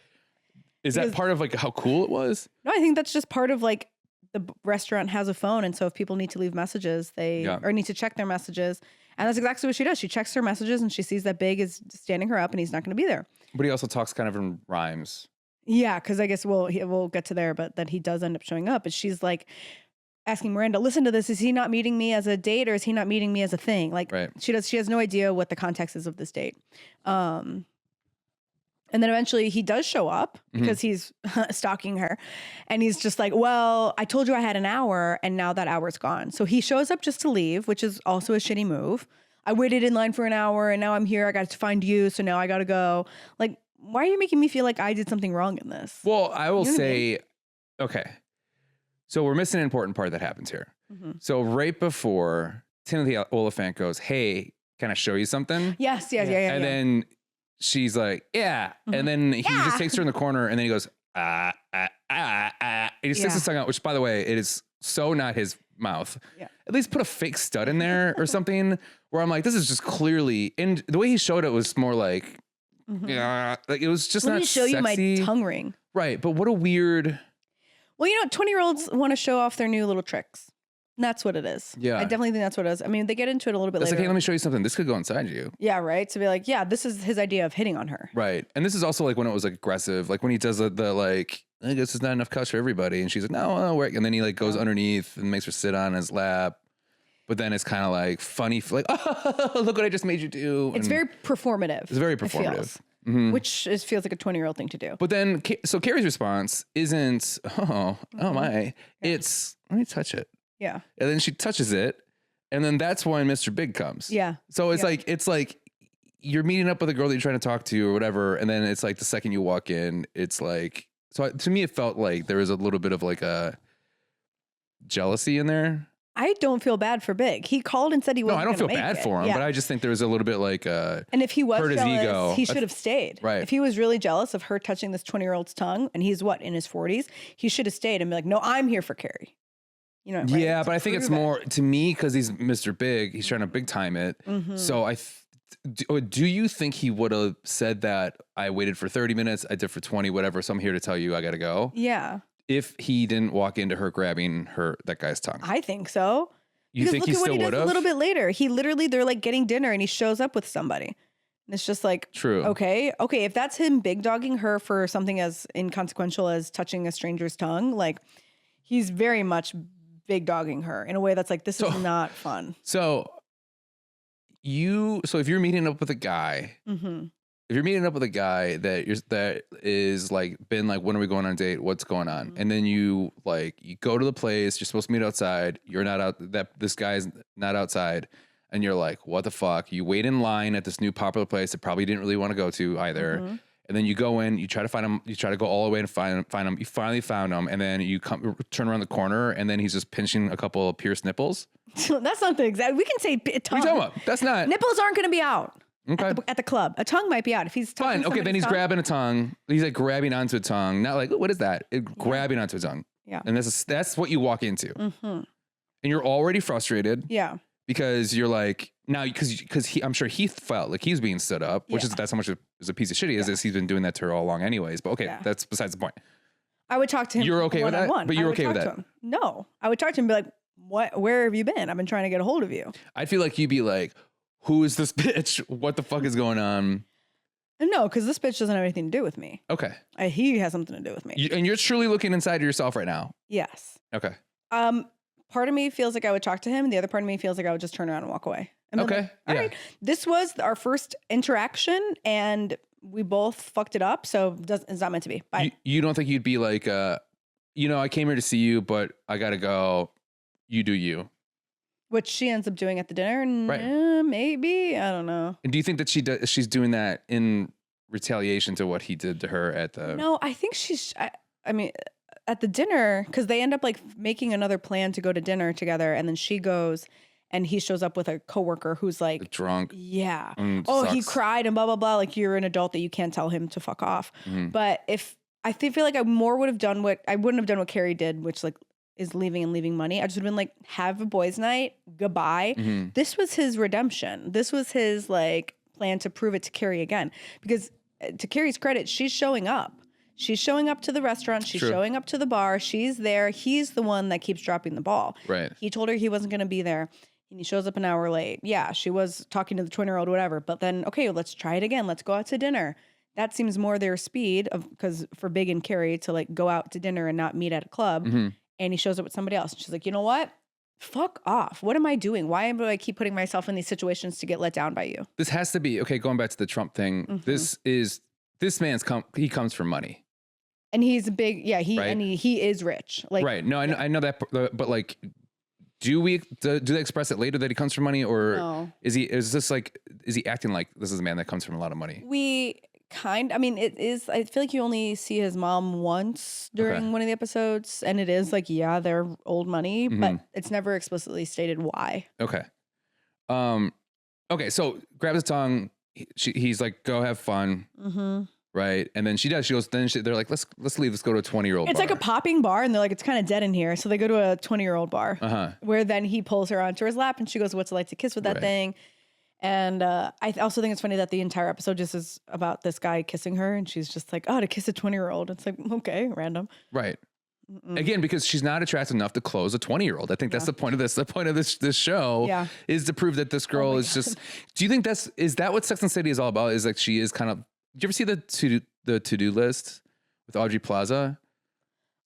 is that part of like how cool it was? No, I think that's just part of like the restaurant has a phone. And so if people need to leave messages, they or need to check their messages. And that's exactly what she does. She checks her messages and she sees that Big is standing her up and he's not going to be there. But he also talks kind of in rhymes. Yeah, because I guess we'll get to there, but that he does end up showing up. And she's like asking Miranda, listen to this. Is he not meeting me as a date or is he not meeting me as a thing? Like she has no idea what the context is of this date. And then eventually he does show up because he's stalking her. And he's just like, well, I told you I had an hour and now that hour's gone. So he shows up just to leave, which is also a shitty move. I waited in line for an hour and now I'm here. I got to find you. So now I got to go. Like, why are you making me feel like I did something wrong in this? Well, I will say, okay. So we're missing an important part that happens here. So right before Timothy Oliphant goes, hey, can I show you something? Yes. And then she's like, yeah. And then he just takes her in the corner and then he goes, And he sticks his tongue out, which by the way, it is so not his mouth. Yeah. At least put a fake stud in there or something where I'm like, this is just clearly, and the way he showed it was more like, like it was just Let not me show sexy. you my tongue ring. Right. But what a weird. Well, 20-year-olds want to show off their new little tricks. And that's what it is. Yeah. I definitely think that's what it is. I mean, they get into it a little bit It's later. like, hey, let me show you something. This could go inside you. Yeah, right? To be like, yeah, this is his idea of hitting on her. Right. And this is also like when it was like aggressive, like when he does the like, I guess it's not enough couch for everybody. And she's like, no, work. And then he like goes underneath and makes her sit on his lap. But then it's kind of like funny, like, oh, look what I just made you do. It's very performative. It's very performative. Which feels like a 20-year-old thing to do. But then, so Carrie's response isn't, oh my, it's, let me touch it. Yeah. And then she touches it. And then that's when Mr. Big comes. Yeah. So it's like you're meeting up with a girl that you're trying to talk to or whatever. And then it's like the second you walk in, it's like, so to me, it felt like there was a little bit of like a jealousy in there. I don't feel bad for Big. He called and said he wasn't. No, I don't feel bad for him, but I just think there was a little bit like and if he was hurt his jealous, ego. he should have stayed. Right. If he was really jealous of her touching this 20-year-old's tongue, and he's in his 40s, he should have stayed and be like, no, I'm here for Carrie. Right? Yeah, but I think it's more to me because he's Mr. Big. He's trying to big time it. So do you think he would have said that I waited for 30 minutes, I did for 20, whatever. So I'm here to tell you I got to go. Yeah. If he didn't walk into her grabbing that guy's tongue, I think so. You think he still would have? A little bit later, they're like getting dinner and he shows up with somebody. And it's just like, true. Okay. If that's him big dogging her for something as inconsequential as touching a stranger's tongue, like he's very much big dogging her in a way that's like, this is not fun. So if you're meeting up with a guy, if you're meeting up with a guy that is like been like, when are we going on a date? What's going on? And then you go to the place, you're supposed to meet outside. You're not out, this guy's not outside. And you're like, what the fuck? You wait in line at this new popular place that probably didn't really want to go to either. And then you go in, you try to find him, you try to go all the way and find him. You finally found him. And then you turn around the corner and then he's just pinching a couple of pierced nipples. That's not the exact, we can say tongue. What are you talking about? That's not. Nipples aren't going to be out. Okay. At the club. A tongue might be out. If he's fine. Okay, then he's grabbing a tongue. He's like grabbing onto a tongue. Not like, what is that? Grabbing onto a tongue. Yeah. And that's what you walk into. And you're already frustrated. Yeah. Because you're like, now, because I'm sure he felt like he's being stood up, which that's how much is a piece of shit he is. He's been doing that to her all along anyways. But okay, that's besides the point. I would talk to him. You're okay with that? But you're okay with that? No. I would talk to him and be like, where have you been? I've been trying to get a hold of you. I'd feel like you'd be like, who is this bitch? What the fuck is going on? No, because this bitch doesn't have anything to do with me. Okay. He has something to do with me. And you're truly looking inside of yourself right now? Yes. Okay. Part of me feels like I would talk to him. The other part of me feels like I would just turn around and walk away. And okay. Like, all right. This was our first interaction and we both fucked it up. So it's not meant to be. Bye. You don't think you'd be like, I came here to see you, but I got to go. You do you. Which she ends up doing at the dinner. Right. Maybe. I don't know. And do you think that she's doing that in retaliation to what he did to her at the... No, I think I mean, at the dinner, because they end up like making another plan to go to dinner together. And then she goes and he shows up with a coworker who's like... drunk. Yeah. He cried and blah, blah, blah. Like you're an adult that you can't tell him to fuck off. But I feel like I would have done what Carrie did, which like is leaving money. I just would have been like, have a boys' night, goodbye. This was his redemption. This was his like plan to prove it to Carrie again. Because to Carrie's credit, she's showing up. She's showing up to the restaurant. She's showing up to the bar. She's there. He's the one that keeps dropping the ball. Right. He told her he wasn't going to be there. And he shows up an hour late. Yeah, she was talking to the 20-year-old, whatever. But then, okay, let's try it again. Let's go out to dinner. That seems more their speed because for Big and Carrie to like go out to dinner and not meet at a club. And he shows up with somebody else. And she's like, you know what? Fuck off. What am I doing? Why do I keep putting myself in these situations to get let down by you? This has to be, okay, going back to the Trump thing. This man's he comes from money. And he's a big, he is rich. Like, right. No, I know that, but like, do they express it later that he comes from money, or no. is he acting like this is a man that comes from a lot of money? I mean, it is, I feel like you only see his mom once during one of the episodes, and it is like, yeah, they're old money, but it's never explicitly stated why. Okay. Okay, so grab his tongue. He's like, go have fun. Right. And then she does. She goes, they're like, let's leave. Let's go to a 20-year-old bar. It's like a popping bar. And they're like, it's kind of dead in here. So they go to a 20-year-old bar where then he pulls her onto his lap and she goes, what's it like to kiss with that thing? And I also think it's funny that the entire episode just is about this guy kissing her. And she's just like, oh, to kiss a 20-year-old. It's like, okay, random. Right. Again, because she's not attractive enough to close a 20-year-old. I think that's the point of this. The point of this show is to prove that this girl is just, do you think is that what Sex and the City is all about? Is like, she is kind of, did you ever see the to-do list with Audrey Plaza?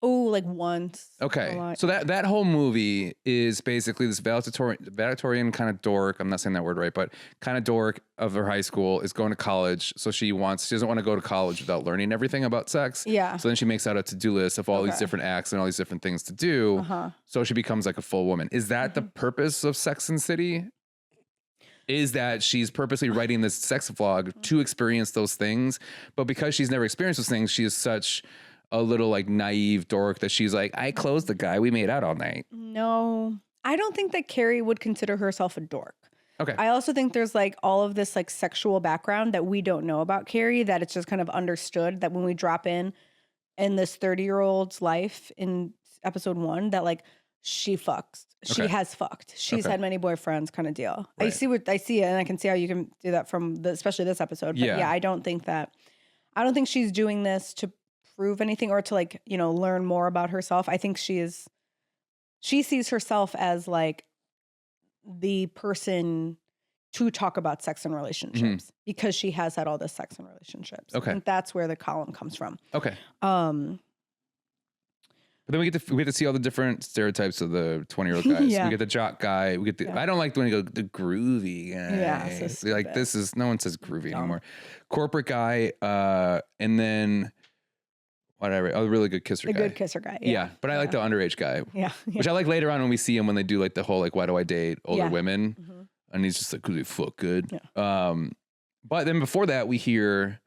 Oh, like once. Okay. So that whole movie is basically this valedictorian kind of dork. I'm not saying that word right, but kind of dork of her high school is going to college. So she doesn't want to go to college without learning everything about sex. Yeah. So then she makes out a to-do list of all these different acts and all these different things to do. So she becomes like a full woman. Is that the purpose of Sex and the City? Is that she's purposely writing this sex vlog to experience those things, but because she's never experienced those things, she is such a little like naive dork that she's like, I closed the guy, we made out all night. No, I don't think that Carrie would consider herself a dork. Okay. I also think there's like all of this like sexual background that we don't know about Carrie, that it's just kind of understood that when we drop in this 30-year-old's life in episode 1, that like she fucks. She has fucked. She's had many boyfriends kind of deal. Right. I see it and I can see how you can do that from especially this episode. But yeah, I don't think she's doing this to prove anything or to like, learn more about herself. I think she sees herself as like the person to talk about sex and relationships because she has had all this sex and relationships. Okay. I think that's where the column comes from. Okay. But then we get to see all the different stereotypes of the 20-year-old guys. We get the jock guy. We get I don't like when you go the groovy guy. Yeah, so like this is no one says groovy anymore. Corporate guy, and then whatever. Oh, the really good kisser guy. The good kisser guy. Yeah, but I like the underage guy. Yeah, which I like later on when we see him when they do like the whole like why do I date older women, and he's just like because they fuck good. Yeah. But then before that we hear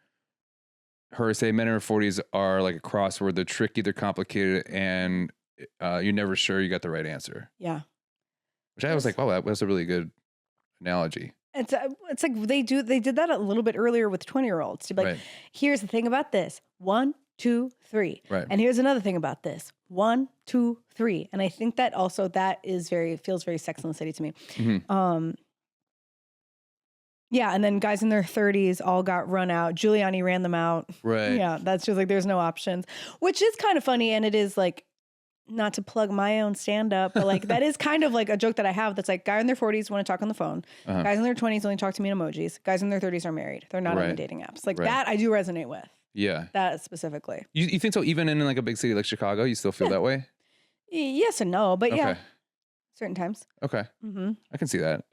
her say men in her 40s are like a crossword. They're tricky, they're complicated, and you're never sure you got the right answer. Yeah. Which I was like, oh, that was a really good analogy. It's like they did that a little bit earlier with 20-year-olds. To be like, here's the thing about this. 1, 2, 3. Right. And here's another thing about this. 1, 2, 3. And I think that also feels very Sex and the City to me. Yeah, and then guys in their 30s all got run out. Giuliani ran them out. Right. Yeah, that's just like there's no options, which is kind of funny. And it is like, not to plug my own stand-up, but like that is kind of like a joke that I have that's like guy in their 40s want to talk on the phone. Guys in their 20s only talk to me in emojis. Guys in their 30s are married. They're not on the dating apps. Like that I do resonate with. Yeah. That specifically. You think so even in like a big city like Chicago, you still feel that way? Yes and no, but yeah. Certain times. Okay. I can see that.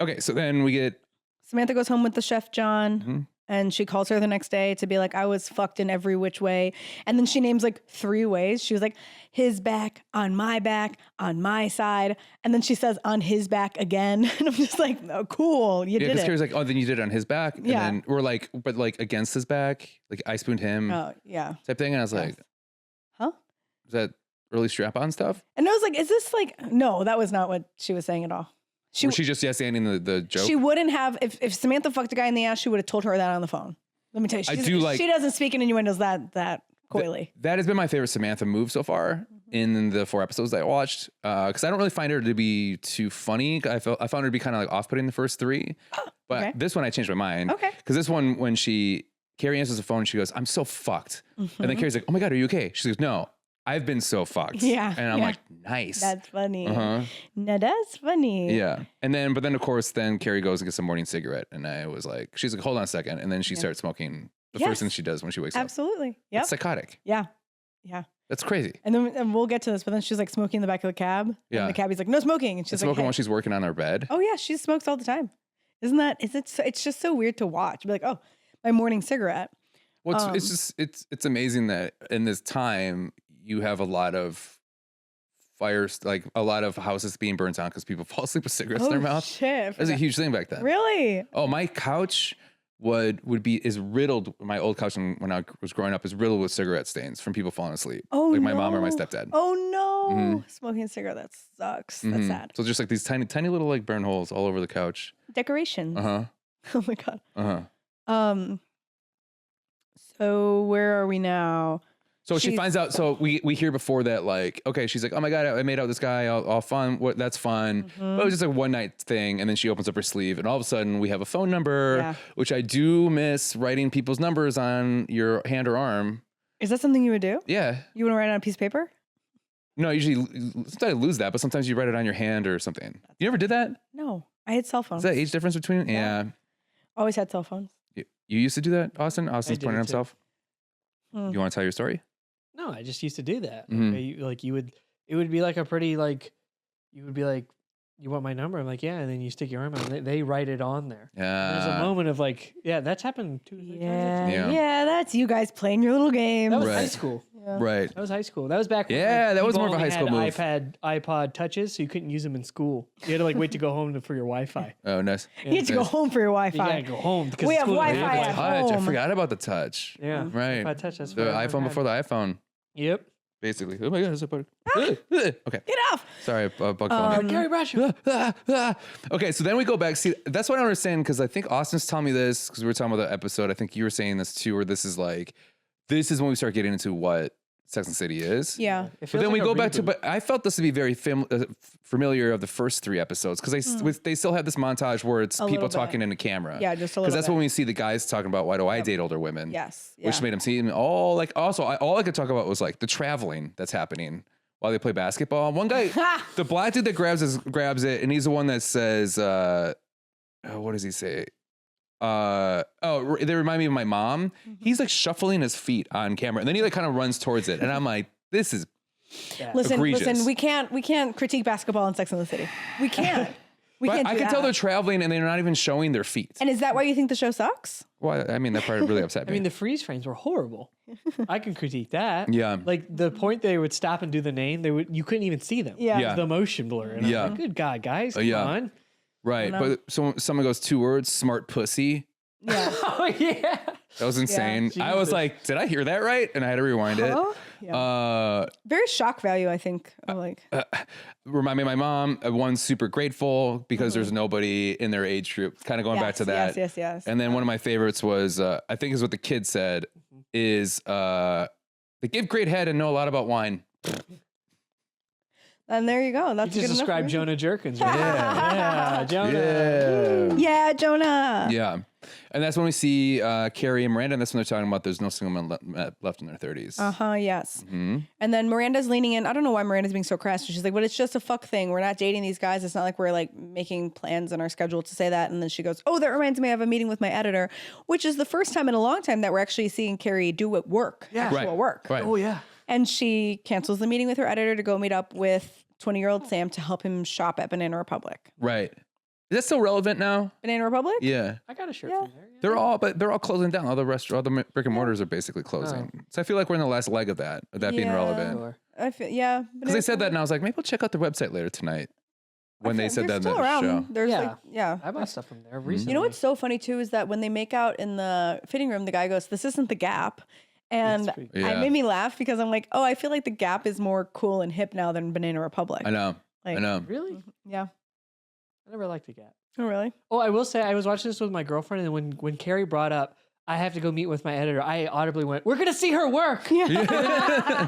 Okay, so then we get Samantha goes home with the chef John, and she calls her the next day to be like, I was fucked in every which way. And then she names like 3 ways. She was like, his back, on my side. And then she says, on his back again. And I'm just like, oh, cool, you did it. Yeah, because Carrie's like, oh, then you did it on his back? And then we're like, but like against his back? Like I spooned him? Oh, yeah. Type thing. And I was like, huh? Is that early strap-on stuff? And I was like, is this like, no, that was not what she was saying at all. Was she just ending the joke? She wouldn't have, if Samantha fucked a guy in the ass, she would have told her that on the phone. Let me tell you, she doesn't speak in innuendos that coyly. That has been my favorite Samantha move so far in the 4 episodes that I watched. Because I don't really find her to be too funny. I found her to be kind of like off-putting the first 3. But this one I changed my mind. Okay. Because this one, when Carrie answers the phone and she goes, I'm so fucked. And then Carrie's like, oh my God, are you okay? She goes, no, I've been so fucked. Yeah. And I'm like, nice. That's funny. No, that's funny. Yeah. But then of course, then Carrie goes and gets a morning cigarette. And I was like, she's like, hold on a second. And then she starts smoking the first thing she does when she wakes up. Absolutely. Yeah. It's psychotic. Yeah. Yeah. That's crazy. And we'll get to this, but then she's like smoking in the back of the cab. Yeah. And the cabbie's like, no smoking. And she's like, smoking while she's working on her bed. Oh yeah. She smokes all the time. It's just so weird to watch. Be like, oh, my morning cigarette. Well, it's amazing that in this time you have a lot of fires, like a lot of houses being burnt down because people fall asleep with cigarettes in their mouth. Shit. That's a huge thing back then. Really? Oh, my couch is riddled. My old couch when I was growing up is riddled with cigarette stains from people falling asleep. Oh, like my mom or my stepdad. Oh no! Smoking a cigarette, that sucks. That's sad. So just like these tiny little like burn holes all over the couch. Decorations. Oh my God. So where are we now? So she finds out. So we hear before that, like, okay, she's like, oh my God, I made out with this guy, all fun. That's fun. But it was just a one night thing. And then she opens up her sleeve, and all of a sudden we have a phone number, which I do miss writing people's numbers on your hand or arm. Is that something you would do? Yeah. You want to write it on a piece of paper? No, usually sometimes I lose that, but sometimes you write it on your hand or something. You never did that? No, I had cell phones. Is that age difference between? Yeah. Always had cell phones. You used to do that, Austin? Austin's pointing at himself. Mm. You want to tell your story? No, I just used to do that. It would be like a pretty like, you would be like, you want my number? I'm like, yeah. And then you stick your arm out and they write it on there. Yeah. There's a moment of like, yeah, that's happened 2 or 3 times. Yeah, that's you guys playing your little game. That was high school. Yeah. Right. That was high school. That was back when that was people more of a high school only move. had iPod touches, so you couldn't use them in school. You had to like wait to go home for your Wi-Fi. Oh, nice. You had to go home for your Wi-Fi. You gotta go home because We have school- Wi-Fi Yeah, at Touch. I home. forgot about the touch. Yeah. Right. iPod touch. That's The what I iPhone had. before the iPhone. Yep. Basically. Oh my God, that's a part. Okay. Get off. Sorry, bug following me. Gary Bradshaw. Okay, so then we go back. See, that's what I don't understand, because I think Austin's telling me this because we were talking about the episode. I think you were saying this too, where this is when we start getting into what Sex and the City is. Yeah. But then we go back to, but I felt this to be very familiar of the first 3 episodes, because they still have this montage where it's people talking into camera. Yeah, just a little Because that's bit. when we see the guys talking about, why do I date older women? Yes. Which made them seem all like, also, all I could talk about was like the traveling that's happening while they play basketball. One guy, the black dude that grabs it, and he's the one that says, what does he say? They remind me of my mom. He's like shuffling his feet on camera, and then he like kind of runs towards it, and I'm like, this is Listen, egregious. we can't critique basketball in Sex and the City. We can't. We But can't. I do can tell that. they're traveling, and they're not even showing their feet. And is that why you think the show sucks? Well, I mean, that part really upset I me. mean, the freeze frames were horrible. I can critique that. Yeah. Like the point they would stop and do the name, you couldn't even see them. Yeah. Yeah. The motion blur. And Yeah. I'm like, good God, guys, come yeah. on. Right, but someone goes 2 words, smart pussy. Yeah. Oh yeah. That was insane. I was Jesus. like, did I hear that right? And I had to rewind it. Yeah. Very shock value, I think. Remind me of my mom. One's super grateful because there's nobody in their age group. Kind of going back to that. Yes. And then one of my favorites was, I think is what the kid said, is they give great head and know a lot about wine. And there you go. That's You just good described enough. Jonah Jerkins. Right? Yeah, Jonah. Yeah. Yeah, Jonah. Yeah. And that's when we see Carrie and Miranda, and that's when they're talking about there's no single men left in their 30s. Yes. And then Miranda's leaning in. I don't know why Miranda's being so crass. She's like, but it's just a fuck thing. We're not dating these guys. It's not like we're like making plans in our schedule to say that. And then she goes, oh, that reminds me, I have a meeting with my editor, which is the first time in a long time that we're actually seeing Carrie do at work. Yeah. Actual work. Right. Oh yeah. And she cancels the meeting with her editor to go meet up with 20-year-old Sam to help him shop at Banana Republic. Right. Is that still relevant now? Banana Republic? Yeah. I got a shirt Yeah. from there. Yeah. They're all closing down. All the brick and mortars are basically closing. So I feel like we're in the last leg of that being Yeah. relevant. Sure. I feel, yeah. Because they said that, and I was like, maybe I'll check out their website later tonight. When they said that in still the around. show. There's Yeah. like, yeah. I bought stuff from there recently. You know what's so funny too is that when they make out in the fitting room, the guy goes, "This isn't the Gap," and That's pretty it Yeah. made me laugh because I'm like, "Oh, I feel like the Gap is more cool and hip now than Banana Republic." I know. Like, I know. Really? Yeah. I never liked the Gap. Oh, really? Oh, I will say I was watching this with my girlfriend, and when Carrie brought up, I have to go meet with my editor, I audibly went, we're going to see her work. Yeah.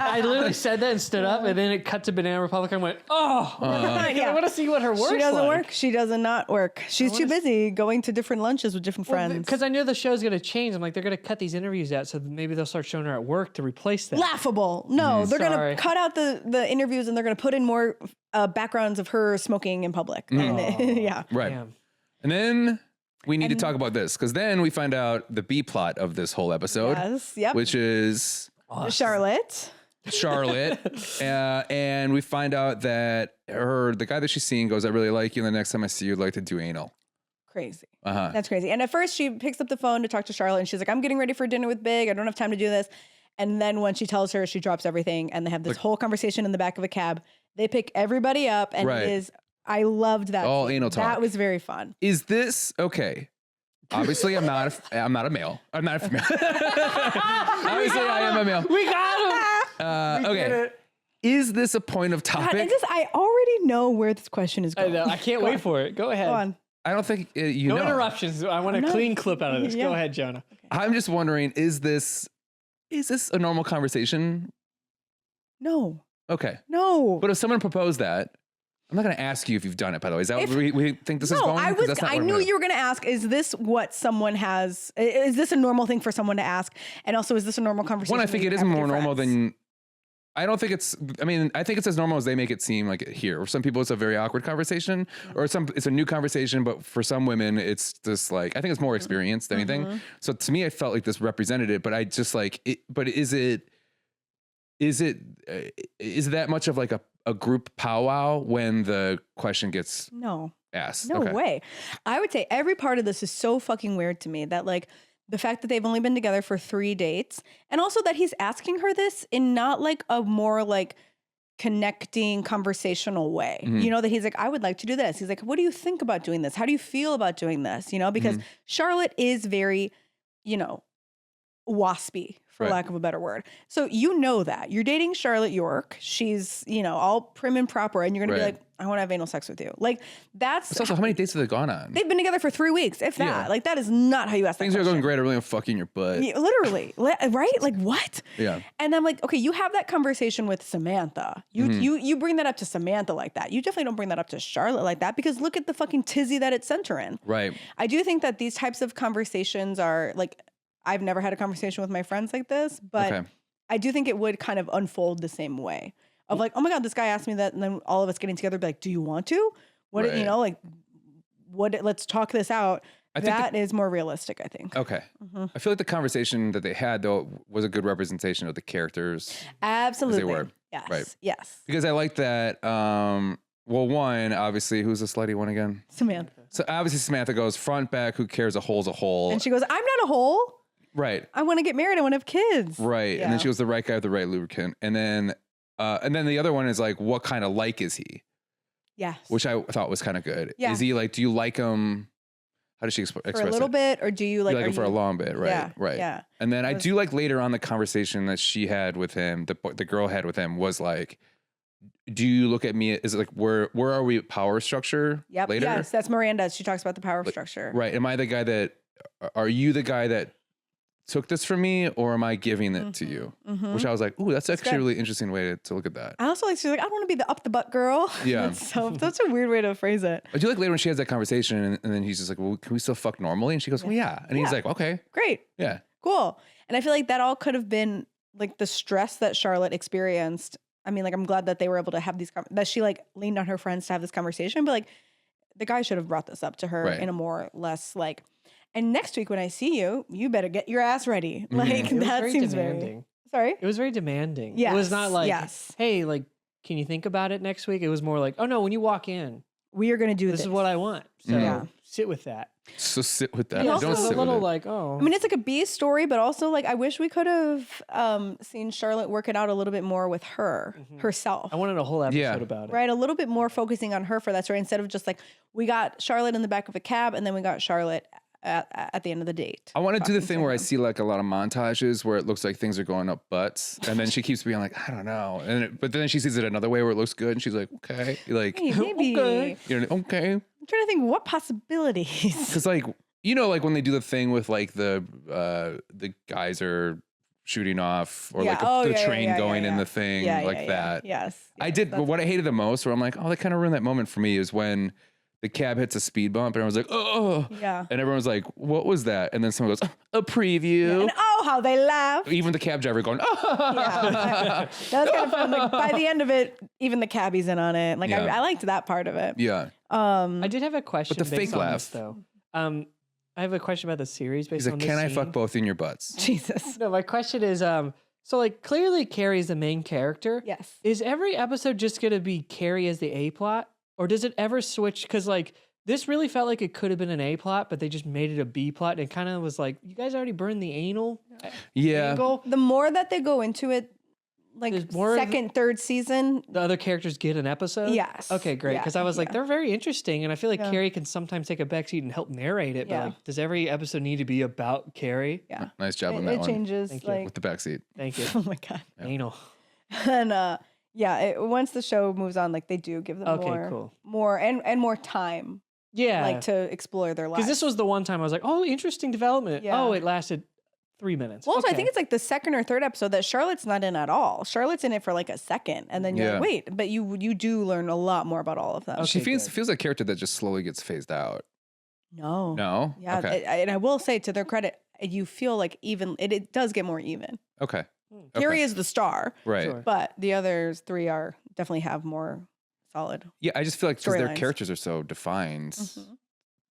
I literally said that and stood up, and then it cut to Banana Republic. I went, I want to see what her work's She doesn't like. work. She does not work. She's too busy going to different lunches with different friends. Because I know the show's going to change. I'm like, they're going to cut these interviews out, so maybe they'll start showing her at work to replace that. Laughable. No, they're going Sorry. to cut out the interviews and they're going to put in more backgrounds of her smoking in public. And, yeah. Right. Damn. And then we need to talk about this because then we find out the B plot of this whole episode, Yes. Yep. which is Charlotte. and we find out that the guy that she's seeing goes, I really like you. And the next time I see you, I'd like to do anal. Crazy. Uh-huh. That's crazy. And at first she picks up the phone to talk to Charlotte and she's like, I'm getting ready for dinner with Big. I don't have time to do this. And then when she tells her, she drops everything and they have this whole conversation in the back of a cab. They pick everybody up and it is, I loved that. All scene. anal talk. That was very fun. Is this okay? Obviously, I'm not a male. I'm not a female. Obviously, I am a male. We got him. Okay. Is this a point of God, topic? and I already know where this question is I going. know. I can't wait for it. Go ahead. Go on. I don't think you No know. interruptions. I want a clean clip out of this. Yeah. Go ahead, Jonah. I'm just wondering, is this a normal conversation? No. Okay. No. But if someone proposed that, I'm not going to ask you if you've done it, by the way. Is that what we think this is No, going? I 'Cause that's not I what I'm knew gonna- you were going to ask, is this what someone has, is this a normal thing for someone to ask? And also, is this a normal conversation? One, I think that it you is have with more your normal friends? than. I don't think it's. I mean, I think it's as normal as they make it seem like here. For some people, it's a very awkward conversation, or it's a new conversation. But for some women, it's just like I think it's more experience than anything. So to me, I felt like this represented it. But I just like it. But is it that much of like a group powwow when the question gets No. asked? No Okay. way. I would say every part of this is so fucking weird to me that like the fact that they've only been together for 3 dates and also that he's asking her this in not like a more like connecting conversational way. You know, that he's like, I would like to do this. He's like, what do you think about doing this? How do you feel about doing this? You know, because Charlotte is very, you know, waspy, for Right. lack of a better word. So you know that. You're dating Charlotte York. She's, you know, all prim and proper, and you're gonna be Right. like, I want to have anal sex with you. Like that's It's also how many dates have they gone on? they've been together for 3 weeks, if that. Yeah. Like that is not how you ask that Things are question. going great. I really am fucking your butt. Yeah, literally, right? Like what? Yeah. And I'm like, okay, you have that conversation with Samantha. You bring that up to Samantha like that. You definitely don't bring that up to Charlotte like that because look at the fucking tizzy that it sent her in. Right. I do think that these types of conversations are like, I've never had a conversation with my friends like this, but Okay. I do think it would kind of unfold the same way of like, oh my God, this guy asked me that. And then all of us getting together, be like, do you want to? What, Right. you know, like let's talk this out. I think That is more realistic, I think. Okay. I feel like the conversation that they had though was a good representation of the characters Absolutely. were. Yes. Right. Yes. because I like that. Well, one, obviously, who's the slutty one again? Samantha. So obviously Samantha goes front, back, who cares? A hole's a hole. And she goes, I'm not a hole. Right. I want to get married. I want to have kids. Right. Yeah. And then she goes, the right guy with the right lubricant. And then the other one is like, what kind of like is he? Yes. Which I thought was kind of good. Yeah. Is he like, do you like him? How does she express for a little it? bit, or do you like, You like are him for a long bit, right? Yeah, Right. yeah. And then I was- do like later on the conversation that she had with him, the girl had with him was like, do you look at me? Is it like, where are we at power structure Yep. later? Yes, that's Miranda. She talks about the power structure. Right. Am I the guy that, are you the guy that took this from me or am I giving it to you? Which I was like, ooh, that's actually a good. really interesting way to look at that. I also like, she's like, I don't want to be the up the butt girl. Yeah. That's a weird way to phrase it. I do like later when she has that conversation and then he's just like, well, can we still fuck normally? And she goes, well, yeah. And he's Yeah. like, okay. Great. Yeah. Cool. And I feel like that all could have been like the stress that Charlotte experienced. I mean, like, I'm glad that they were able to have these, that she like leaned on her friends to have this conversation, but like the guy should have brought this up to her Right. in a more less like, and next week when I see you, you better get your ass ready. Like It was that very seems demanding. sorry. It was very demanding. It was not Yes, like, yes. hey, like, can you think about it next week? It was more like, oh no, when you walk in, We are going to do this is what I want. So Yeah. sit with that. So sit with that. Yeah, Also, Don't it was sit a little with it. like, oh. I mean, it's like a B story, but also like I wish we could have seen Charlotte work it out a little bit more with her herself. I wanted a whole episode Yeah. about it. Right, a little bit more focusing on her for that story instead of just like we got Charlotte in the back of a cab and then we got Charlotte at the end of the date. I want to do the talking thing to where I him. see like a lot of montages where it looks like things are going up butts, and then she keeps being like, I don't know, but then she sees it another way where it looks good, and she's like, okay, like, Hey, maybe. Okay. you know, okay, I'm trying to think what possibilities. because like you know, like when they do the thing with like the guys are shooting off or like the train going in the thing like that. Yes. I did. But what I hated the most, where I'm like, oh, that kind of ruined that moment for me, is when the cab hits a speed bump and I was like, oh, yeah. And everyone's like, what was that? And then someone goes, a preview. And how they laugh. Even the cab driver going, oh. That was kind of fun. Like by the end of it, even the cabbie's in on it. Like I liked that part of it. Yeah. I did have a question. But the fake laugh, this, though. I have a question about the series based on this can scene. I fuck both in your butts? Jesus. No, my question is, so like clearly Carrie's the main character. Yes. Is every episode just going to be Carrie as the A plot? Or does it ever switch? Because like this really felt like it could have been an A plot, but they just made it a B plot. And it kind of was like, you guys already burned the anal angle. The more that they go into it, like second, third season, the other characters get an episode? Yes. Okay, great. Because I was like, they're very interesting. And I feel like Carrie can sometimes take a backseat and help narrate it. But like, does every episode need to be about Carrie? Yeah. Nice job on that one. It changes. Like, with the backseat. Thank you. Oh my God. Yeah. Anal. And once the show moves on, like they do give them more and more time. Yeah. Like to explore their lives. Because this was the one time I was like, oh, interesting development. Yeah. Oh, it lasted 3 minutes. Well, also, I think it's like the second or third episode that Charlotte's not in at all. Charlotte's in it for like a second, and then you're like, wait, but you do learn a lot more about all of them. Okay, she feels like a character that just slowly gets phased out. No. Yeah, okay. and I will say to their credit, you feel like even it does get more even. Okay. Carrie is the star, right? Sure. But the others three are definitely have more solid. Yeah, I just feel like because their characters are so defined,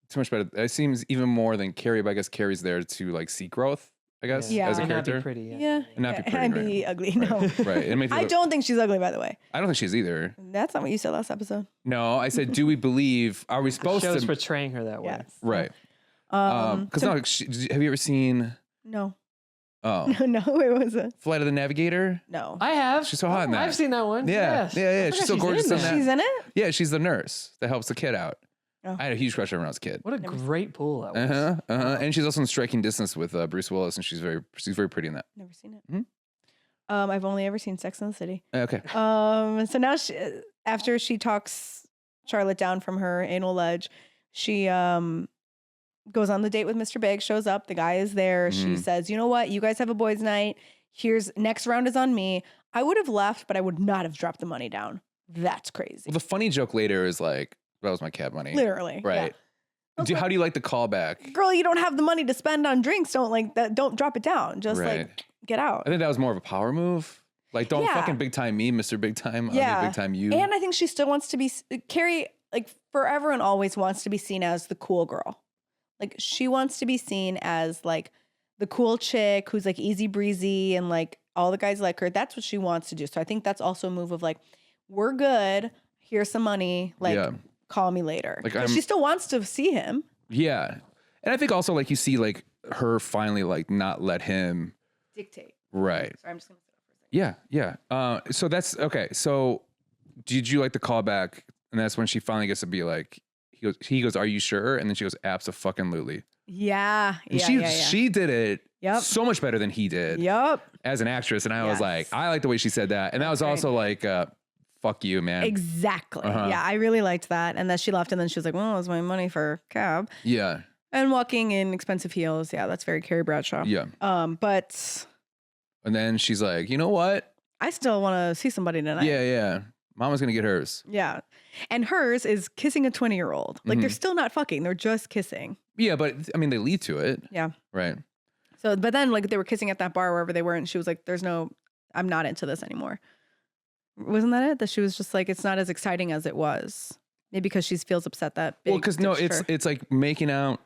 too much better. It seems even more than Carrie, but I guess Carrie's there to like see growth. I guess as a and character, not be pretty, and not be pretty, and be ugly. No, right. I don't think she's ugly, by the way. I don't think she's either. That's not what you said last episode. No, I said, do we believe? Are we supposed the show's to? portraying her that way, Yes. Right. Because have you ever seen? No. Oh no. Wait, what was it? Flight of the Navigator? No. I have. She's so hot in that. I've seen that one. Yeah, Yes. yeah. She's so gorgeous in that. She's in it. Yeah, she's the nurse that helps the kid out. Oh. I had a huge crush on her when I was a kid. What a great pool that was. And she's also in Striking Distance with Bruce Willis, and she's very pretty in that. Never seen it. Hmm? I've only ever seen Sex and the City. Okay. So now after she talks Charlotte down from her anal ledge, she goes on the date with Mr. Big, shows up, the guy is there. She says, you know what? You guys have a boys' night. Next round is on me. I would have left, but I would not have dropped the money down. That's crazy. Well, the funny joke later is like, that was my cab money. Literally. Right. Yeah. How do you like the callback? Girl, you don't have the money to spend on drinks. Don't drop it down. Just like get out. I think that was more of a power move. Like, don't fucking big time me, Mr. Big Time. Yeah. I'll be big time you. And I think she still wants to be, Carrie, like forever and always wants to be seen as the cool girl. Like she wants to be seen as like the cool chick who's like easy breezy and like all the guys like her. That's what she wants to do. So I think that's also a move of like, we're good. Here's some money. Like, call me later. Like she still wants to see him. Yeah. And I think also like you see like her finally like not let him dictate. Right. Sorry, I'm just gonna sit up for a second. Yeah. So that's okay. So did you like the callback? And that's when she finally gets to be like, he goes, are you sure? And then she goes, abso-fucking-lutely. Yeah. And she did it so much better than he did. Yep. As an actress. And I was like, I like the way she said that. And that was also like, fuck you, man. Exactly. Yeah, I really liked that. And then she left and then she was like, well, it was my money for cab. Yeah. And walking in expensive heels. Yeah, that's very Carrie Bradshaw. Yeah. But. And then she's like, you know what? I still want to see somebody tonight. Yeah. Mama's going to get hers. Yeah. And hers is kissing a 20-year-old. Like they're still not fucking. They're just kissing. Yeah, but I mean, they lead to it. Yeah. Right. So, but then like they were kissing at that bar wherever they were. And she was like, I'm not into this anymore. Wasn't that it? That she was just like, it's not as exciting as it was. Maybe because she feels upset that. Well, because no, it's like making out.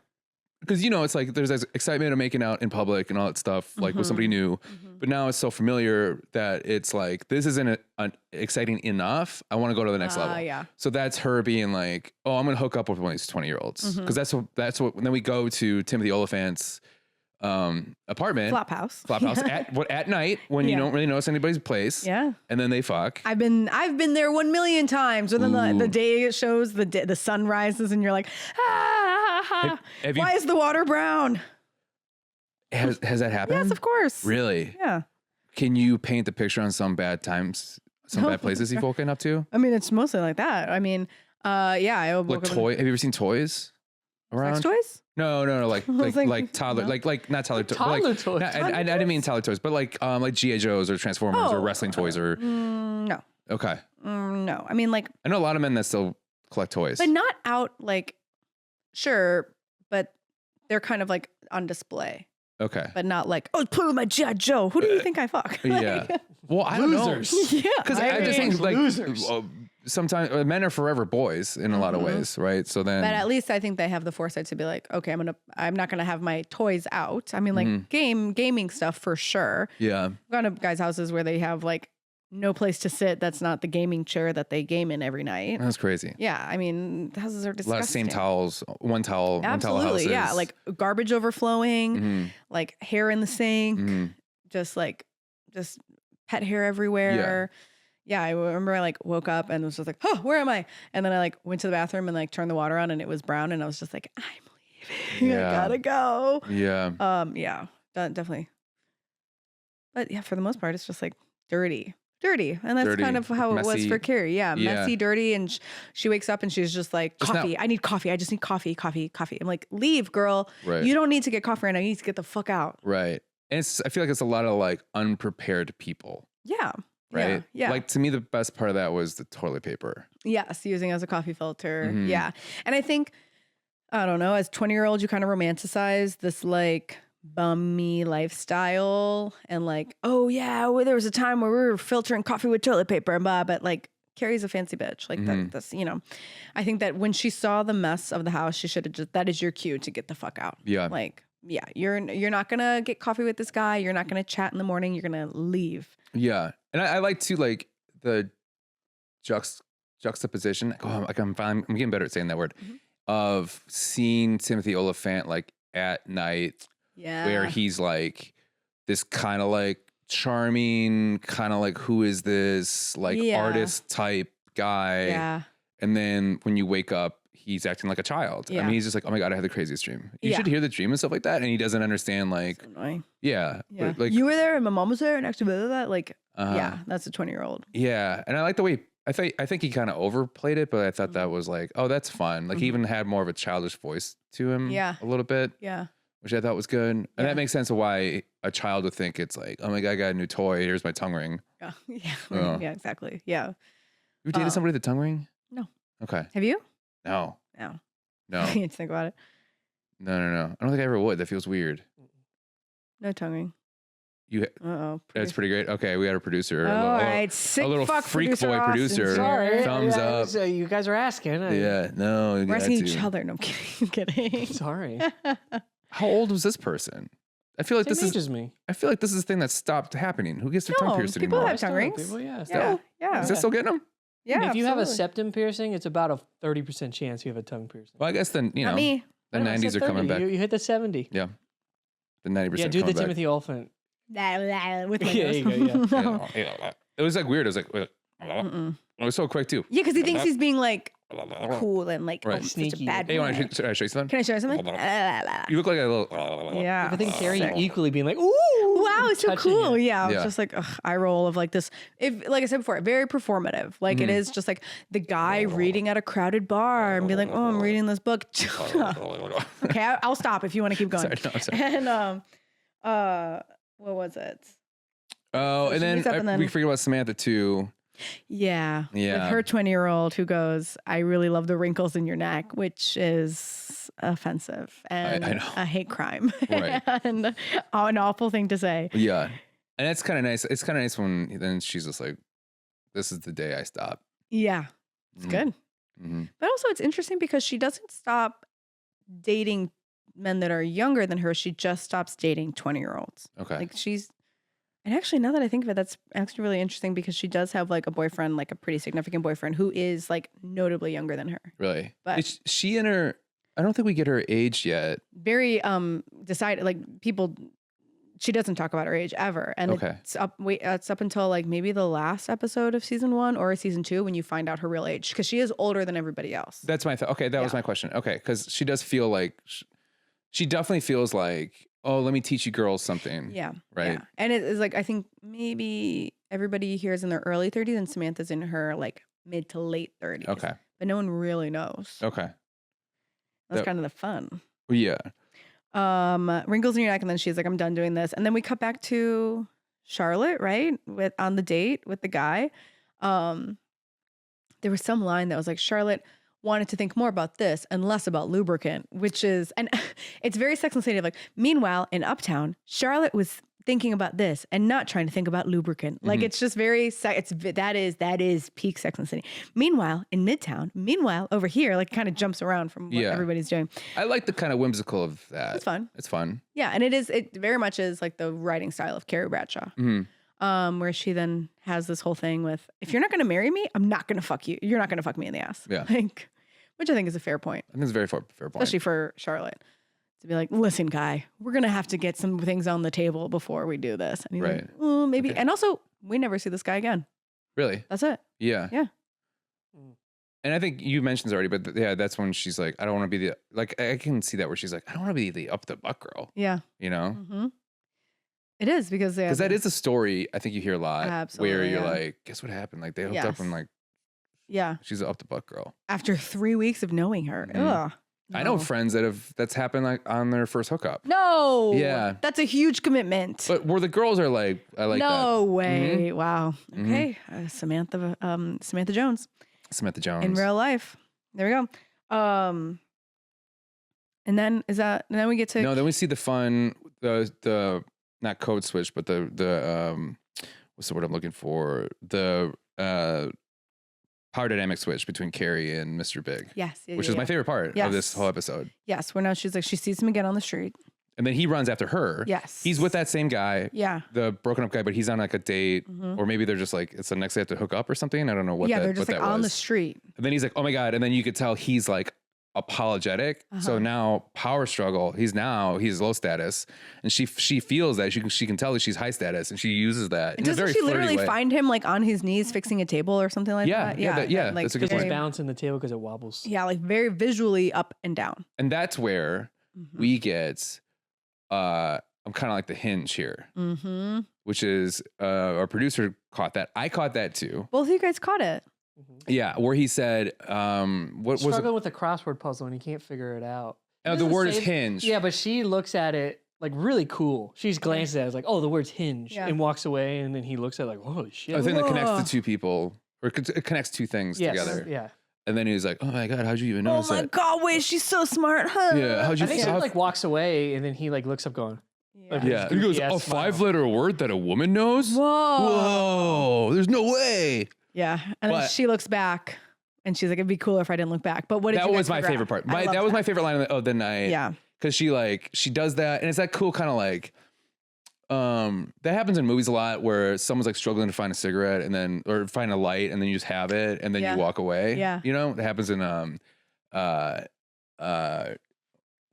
Because, you know, it's like there's this excitement of making out in public and all that stuff, like with somebody new. But now it's so familiar that it's like, this isn't exciting enough. I want to go to the next level. Yeah. So that's her being like, oh, I'm going to hook up with one of these 20-year-olds. Because that's what, and then we go to Timothy Oliphant's apartment. Flophouse. At night when you don't really notice anybody's place. Yeah. And then they fuck. I've been there 1,000,000 times. Or then the day it shows, the sun rises and you're like, why is the water brown? Has that happened? Yes, of course. Really? Yeah. Can you paint the picture on some bad times, bad places you've woken up to? I mean, it's mostly like that. I mean, I woke up. Have you ever seen Toys? around? Sex toys? No, like toddler, no. like not toddler toys. Toddler Like, toys. I didn't mean toddler toys, but like G.I. Joes or Transformers or wrestling toys or. No. Okay. No. I mean, like. I know a lot of men that still collect toys. But not out, like, sure, but they're kind of like on display. Okay. But not like, oh, play with my G.I. Joe. Who do you think I fuck? Yeah. Well, I don't know. Losers. Yeah. Because I just think like losers. sometimes men are forever boys in a lot of ways, right? So then, But at least I think they have the foresight to be like, okay, I'm not gonna have my toys out. I mean, like gaming stuff for sure. yeah, I've gone to guys' houses where they have like no place to sit. That's not the gaming chair that they game in every night. that's crazy. Yeah, I mean, the houses are A disgusting. lot of same towels, one towel Absolutely, houses. yeah, like garbage overflowing, Mhm. like hair in the sink, Mhm. just pet hair everywhere. Yeah, I remember I like woke up and was just like, oh, where am I? And then I like went to the bathroom and like turned the water on and it was brown and I was just like, I'm leaving. Yeah. I gotta go. Yeah, Yeah, definitely. But yeah, for the most part, it's just like dirty. And that's Dirty, kind of how it was messy. for Carrie. Yeah, Yeah. messy, dirty. And she wakes up and she's just like, Just coffee. not- I need coffee. I just need coffee. I'm like, leave, girl. Right. You don't need to get coffee right now. You need to get the fuck out. right. And I feel like it's a lot of like unprepared people, Yeah. right? Yeah. Like to me, the best part of that was the toilet paper. Yes, using as a coffee filter. Mhm. Yeah. And I think, I don't know, as 20-year-old, you kind of romanticize this like bummy lifestyle and like, oh yeah, well, there was a time where we were filtering coffee with toilet paper and blah, but like Carrie's a fancy bitch. Like that's, I think that when she saw the mess of the house, she should have just, that is your cue to get the fuck out. Yeah. Like, yeah, you're not going to get coffee with this guy. You're not going to chat in the morning. You're going to leave. Yeah, and I like to like the juxtaposition. Oh, like I'm getting better at saying that word. Of seeing Timothy Oliphant like at night, Yeah. where he's like this kind of like charming, kind of like who is this like Yeah. artist type guy, Yeah. and then when you wake up, he's acting like a child. I Yeah. mean, he's just like, oh my god, I had the craziest dream. You Yeah. should hear the dream and stuff like that, and he doesn't understand like, Annoying. yeah, Yeah. like you were there and my mom was there and actually blah, blah, blah. Like, uh-huh. yeah, that's a 20-year-old. Yeah, and I like the way I think he kind of overplayed it, but I thought that was like, oh, that's fun. Like he even had more of a childish voice to him, Yeah. a little bit, Yeah. which I thought was good, and Yeah. that makes sense of why a child would think it's like, oh my god, I got a new toy. Here's my tongue ring. Yeah. Yeah. Oh. Yeah, exactly. Yeah. You dated somebody with a tongue ring? No. Okay. Have you? No. No. No. I need to think about it. No. I don't think I ever would. That feels weird. No tonguing. Uh-oh. That's pretty great. Okay, we got a producer. All right. Sick little fuck freak producer boy Austin. producer. Sorry. Thumbs up. So you guys are asking. Yeah. No. you We're got asking to. each other. No, I'm kidding. I'm kidding. Sorry. How old was this person? I feel like Same this is. age as me. I feel like this is a thing that stopped happening. Who gets their tongue No, pierced people anymore? have tongue rings. People, yeah. Yeah. Yeah. Is that still getting them? Yeah. If you have a absolutely. septum piercing, it's about a 30% chance you have a tongue piercing. Well, I guess then Not me. the I don't know, I 90s said are coming 30. back. You hit the 70. Yeah, the 90%. Yeah, do the coming back. Timothy Oliphant. With my Yeah, nose. you go, No. Yeah. It was like weird. It was like, Mm-mm. it was so quick too. Yeah, because he thinks he's being like cool and like Right. oh, such a Sneaky. bad Hey, boy. should I show you something? Can I show you something? You look like a little. Yeah. I think Carrie sick. equally being like, ooh. Wow, it's so touching cool. it. Yeah, I was Yeah. just like, ugh, eye roll of like this. If, like I said before, very performative. Like it is just like the guy reading at a crowded bar and be like, oh, I'm reading this book. Okay, I'll stop if you want to keep going. Sorry, no, I'm sorry. And what was it? Oh, So and she wakes up then and then- we forget about Samantha too. Yeah, Yeah. with her 20-year-old who goes, I really love the wrinkles in your neck, which is offensive and I know. a hate crime Right. and an awful thing to say. Yeah, and it's kind of nice. It's kind of nice when then she's just like, "This is the day I stop." Yeah, it's Mhm. good. Mm-hmm. But also, it's interesting because she doesn't stop dating men that are younger than her. She just stops dating 20-year-olds. Okay. Like and actually, now that I think of it, that's actually really interesting because she does have like a boyfriend, like a pretty significant boyfriend who is like notably younger than her. Really? But- Is she and her? I don't think we get her age yet. Very decided, like people, she doesn't talk about her age ever. And Okay. it's up until like maybe the last episode of season 1 or season 2 when you find out her real age because she is older than everybody else. That's my okay. That was Yeah. my question. Okay, because she does feel like she definitely feels like, oh, let me teach you girls something. Yeah. Right. Yeah. And it is like, I think maybe everybody here is in their early 30s and Samantha's in her like mid to late 30s. Okay. But no one really knows. Okay. That's kind of the fun. Yeah. Wrinkles in your neck, and then she's like, I'm done doing this. And then we cut back to Charlotte, right? On the date with the guy. There was some line that was like, Charlotte wanted to think more about this and less about lubricant, which is, and it's very Sex and the City. Like, meanwhile, in Uptown, Charlotte was thinking about this and not trying to think about lubricant. Like, it's just very, that is peak Sex and the City. Meanwhile, in Midtown, over here, like, kind of jumps around from what everybody's doing. I like the kind of whimsical of that. It's fun. It's fun. Yeah, and it very much is like the writing style of Carrie Bradshaw. Where she then has this whole thing with, if you're not going to marry me, I'm not going to fuck you. You're not going to fuck me in the ass. Yeah. Like, which I think is a fair point. I think it's a very fair point. Especially for Charlotte. To be like, listen, guy, we're going to have to get some things on the table before we do this. And he's like, oh, maybe. Okay. And also, we never see this guy again. Really? That's it. Yeah. Yeah. And I think you mentioned this already, but yeah, that's when she's like, I don't want to be I can see that where she's like, I don't want to be the up the butt girl. Yeah. You know? Mm-hmm. It is because that is a story I think you hear a lot. Absolutely, where you're like, guess what happened? Like they hooked up and like, she's an up the butt girl. After 3 weeks of knowing her. Ugh. No. I know friends that's happened like on their first hookup. No. Yeah. That's a huge commitment. But where the girls are like, I like that. No way. Wow. Okay. Samantha Jones. Samantha Jones. In real life. There we go. And then then we get to. No, then we see the fun, the not code switch, but the what's the word I'm looking for? The power dynamic switch between Carrie and Mr. Big. Yes. Which is my favorite part of this whole episode. Yes. Where now she's like, she sees him again on the street. And then he runs after her. Yes. He's with that same guy. Yeah. The broken up guy, but he's on like a date. Or maybe they're just like, it's the next day they have to hook up or something. I don't know what they're just like on the street. And then he's like, oh my God. And then you could tell he's like apologetic. So now power struggle. He's low status. And she feels that she can tell that she's high status and she uses that. Doesn't she literally find him like on his knees fixing a table or something like that? Yeah. Like, that's a good point. He's bouncing the table because it wobbles. Yeah. Like very visually up and down. And that's where we get, I'm kind of like the hinge here, which is our producer caught that. I caught that too. Both of you guys caught it. Yeah, where he said, what was struggling with a crossword puzzle and he can't figure it out. Oh, the word is hinge. Yeah, but she looks at it like really cool. She's glances at it like, oh, the word's hinge, and walks away. And then he looks at it like, holy shit. I think that connects the two people, or it connects two things together. Yeah. And then he was like, oh my God, how'd you even notice that? Oh my God, wait, she's so smart, huh? Yeah, how'd you I think she like walks away and then he like looks up going, yeah. He goes, a 5-letter word that a woman knows? Whoa. There's no way. Yeah. And then she looks back and she's like, it'd be cooler if I didn't look back. But what did that was my favorite part. That was my favorite line of the night. Yeah. Because she does that. And it's that cool kind of like, that happens in movies a lot where someone's like struggling to find a cigarette or find a light and then you just have it and then you walk away. Yeah. You know, it happens in,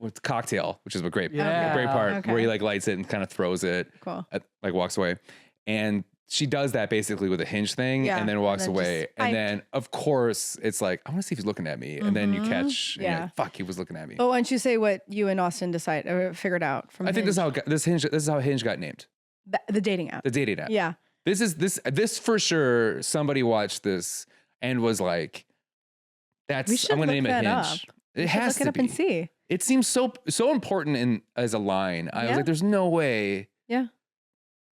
with Cocktail, which is a great part where he like lights it and kind of throws it, like walks away. And she does that basically with a hinge thing and then walks away. And then of course it's like, I want to see if he's looking at me. And then you catch, and you're like, fuck, he was looking at me. Oh, why don't you say what you and Austin figured out from Hinge? This is how Hinge got named. The dating app. The dating app. Yeah. This for sure, somebody watched this and was like, I'm going to name it Hinge. It has to look it up and see. It seems so important as a line. I was like, there's no way. Yeah.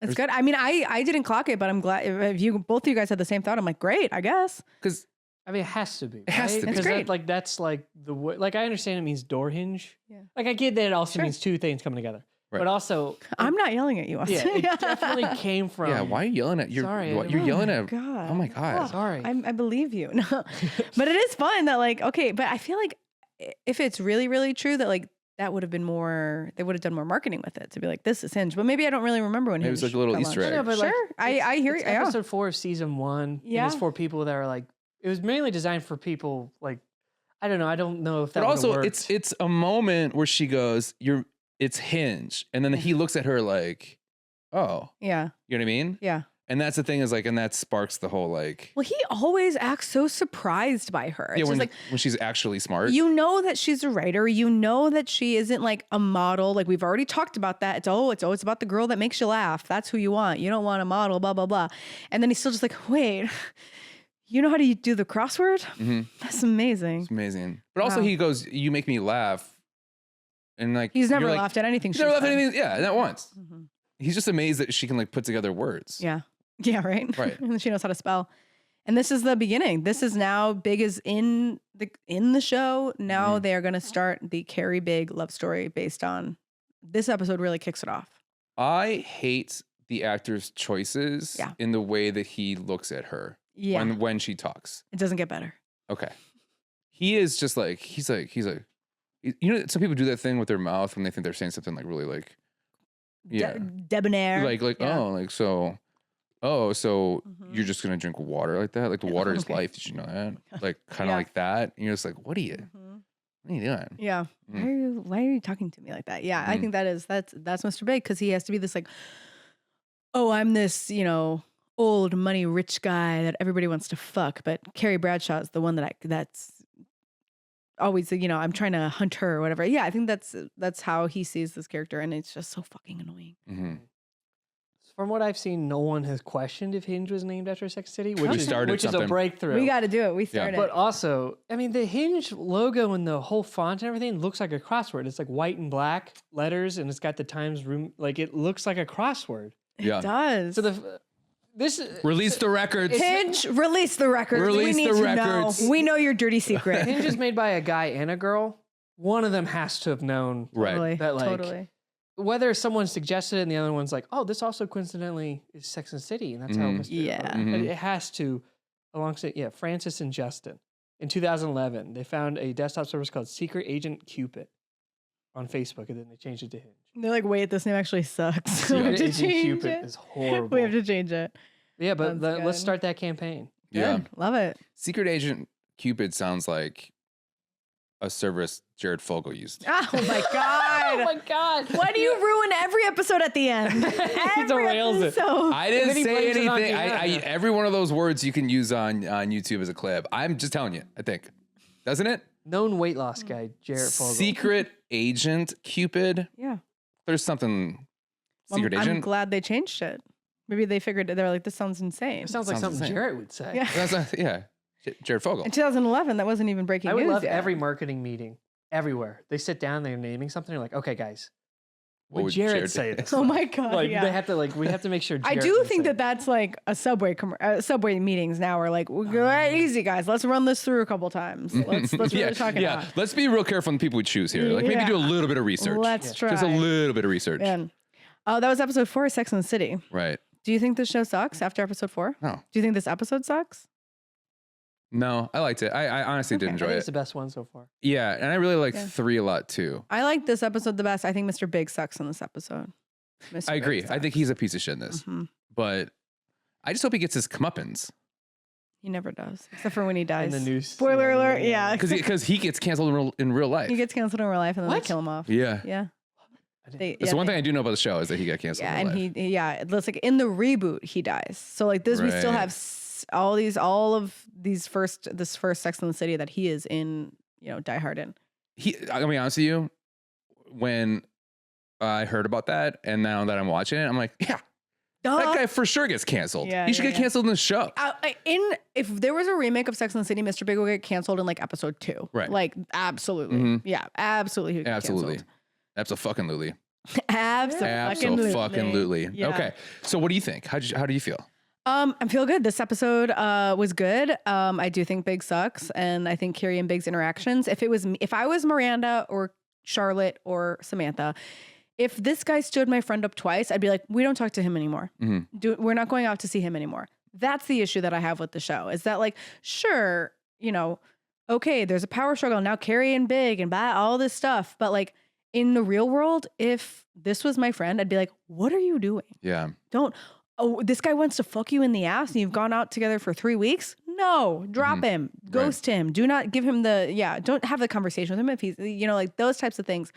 It's good. I mean, I didn't clock it, but I'm glad if both of you guys had the same thought. I'm like, great, I guess. Because I mean, it has to be. It has to be. Because great. that's like the way. Like I understand it means door hinge. Yeah. Like I get that it also means two things coming together. Right. But also, I'm not yelling at you, Austin. Yeah, it definitely came from. Yeah, why are you yelling at? You're yelling at. God. Oh my God. Oh, sorry. I believe you. No. But it is fun that like, okay, but I feel like if it's really, really true that like that would have been more, they would have done more marketing with it to be like, this is Hinge. But maybe I don't really remember when Hinge. It was like a little Easter egg. No, but sure. Like, I hear you. Episode 4 of season 1. Yeah. And it's for people that are like, it was mainly designed for people like, I don't know if that. But also, worked. it's a moment where she goes, it's Hinge, and then he looks at her like, oh, yeah, you know what I mean? Yeah. And that's the thing is like, and that sparks the whole like. Well, he always acts so surprised by her. It's just like when she's actually smart. You know that she's a writer. You know that she isn't like a model. Like we've already talked about that. It's always about the girl that makes you laugh. That's who you want. You don't want a model. Blah blah blah. And then he's still just like, wait, you know how to do the crossword? Mm-hmm. That's amazing. It's amazing. But also he goes, you make me laugh. And like, he's never laughed at anything. He's never laughed at anything. Yeah, not once. Mm-hmm. He's just amazed that she can like put together words. Yeah. Yeah, right. Right. And she knows how to spell. And this is the beginning. This is now Big is in the show. Now they are going to start the Carrie Big love story based on this episode. Really kicks it off. I hate the actor's choices in the way that he looks at her when she talks. It doesn't get better. Okay. He is just like, he's like, you know, some people do that thing with their mouth when they think they're saying something like really like, debonair. Like, so you're just going to drink water like that? Like the water is life. Did you know that? Like kind of like that. And you're just like, what are you doing? Yeah. Why are you talking to me like that? Yeah. I think that's Mr. Big. Cause he has to be this like, oh, I'm this, you know, old money rich guy that everybody wants to fuck. But Carrie Bradshaw is the one that's always, you know, I'm trying to hunt her or whatever. Yeah. I think that's how he sees this character. And it's just so fucking annoying. Mm-hmm. From what I've seen, no one has questioned if Hinge was named after Sex City, which is a breakthrough. We got to do it. We started. But also, I mean, the Hinge logo and the whole font and everything looks like a crossword. It's like white and black letters, and it's got the Times Room. Like it looks like a crossword. Yeah, it does. So release the records. Hinge, release the records. Release the records. We know your dirty secret. Hinge is made by a guy and a girl. One of them has to have known that, like, totally. Whether someone suggested it and the other one's like, oh, this also coincidentally is Sex and the City, and that's how Mr. It has to, alongside Francis and Justin. In 2011, they found a desktop service called Secret Agent Cupid on Facebook, and then they changed it to Hinge. They're like, wait, this name actually sucks. Secret Agent Cupid is horrible. We have to change it. Yeah, but let's start that campaign. Yeah, good. Love it. Secret Agent Cupid sounds like a service Jared Fogle used. Oh my God. Oh my God. Why do you ruin every episode at the end? He derails it. I didn't say anything. Every one of those words you can use on YouTube as a clip. I'm just telling you, I think. Doesn't it? Known weight loss guy, Jared Fogle. Secret Agent Cupid? Yeah. There's something Secret Agent. I'm glad they changed it. Maybe they figured they're like, this sounds insane. It sounds like something Jared would say. Yeah. Jared Fogle. In 2011, that wasn't even breaking news. I would love yet. every marketing meeting everywhere. They sit down, they're naming something. They're like, okay, guys, would Jared say this? Oh my God. Like, they have to we have to make sure. Jared I do think that's like a subway meetings now are like, easy guys, let's run this through a couple times. Let's really talk it out. Let's be real careful on the people we choose here. Like maybe do a little bit of research. Let's try. Just a little bit of research. Man. Oh, that was episode 4 of Sex and the City. Right. Do you think this show sucks after episode 4? No. Do you think this episode sucks? No, I liked it. I honestly did enjoy it. It's the best one so far. Yeah, and I really like 3 a lot too. I like this episode the best. I think Mr. Big sucks in this episode. I agree. I think he's a piece of shit in this. Mm-hmm. But I just hope he gets his comeuppance. He never does, except for when he dies. In the news. Spoiler alert, yeah. Because he gets canceled in real life. He gets canceled in real life and then they kill him off. Yeah. Yeah. That's the one thing I do know about the show is that he got canceled. Yeah, in real and life. it's like in the reboot he dies. So like this, we still have all of these first Sex and the City that he is in, Die Hard in. I'm gonna be honest with you, when I heard about that and now that I'm watching it, I'm like, yeah, that guy for sure gets canceled. He should get canceled in the show. If there was a remake of Sex and the City, Mr. Big will get canceled in like episode 2. Right. Like absolutely. Mm-hmm. Yeah, absolutely. He would get canceled. Absolutely. Absolutely. Yeah. Okay. So what do you think? How do you feel? I feel good. This episode was good. I do think Big sucks, and I think Carrie and Big's interactions. If I was Miranda or Charlotte or Samantha, if this guy stood my friend up twice, I'd be like, we don't talk to him anymore. Mm-hmm. We're not going out to see him anymore. That's the issue that I have with the show. Is that like, sure, okay, there's a power struggle now, Carrie and Big and all this stuff, but like in the real world, if this was my friend, I'd be like, what are you doing? Yeah. Oh, this guy wants to fuck you in the ass and you've gone out together for 3 weeks? No, drop him, ghost him. Do not give him don't have the conversation with him if he's, like those types of things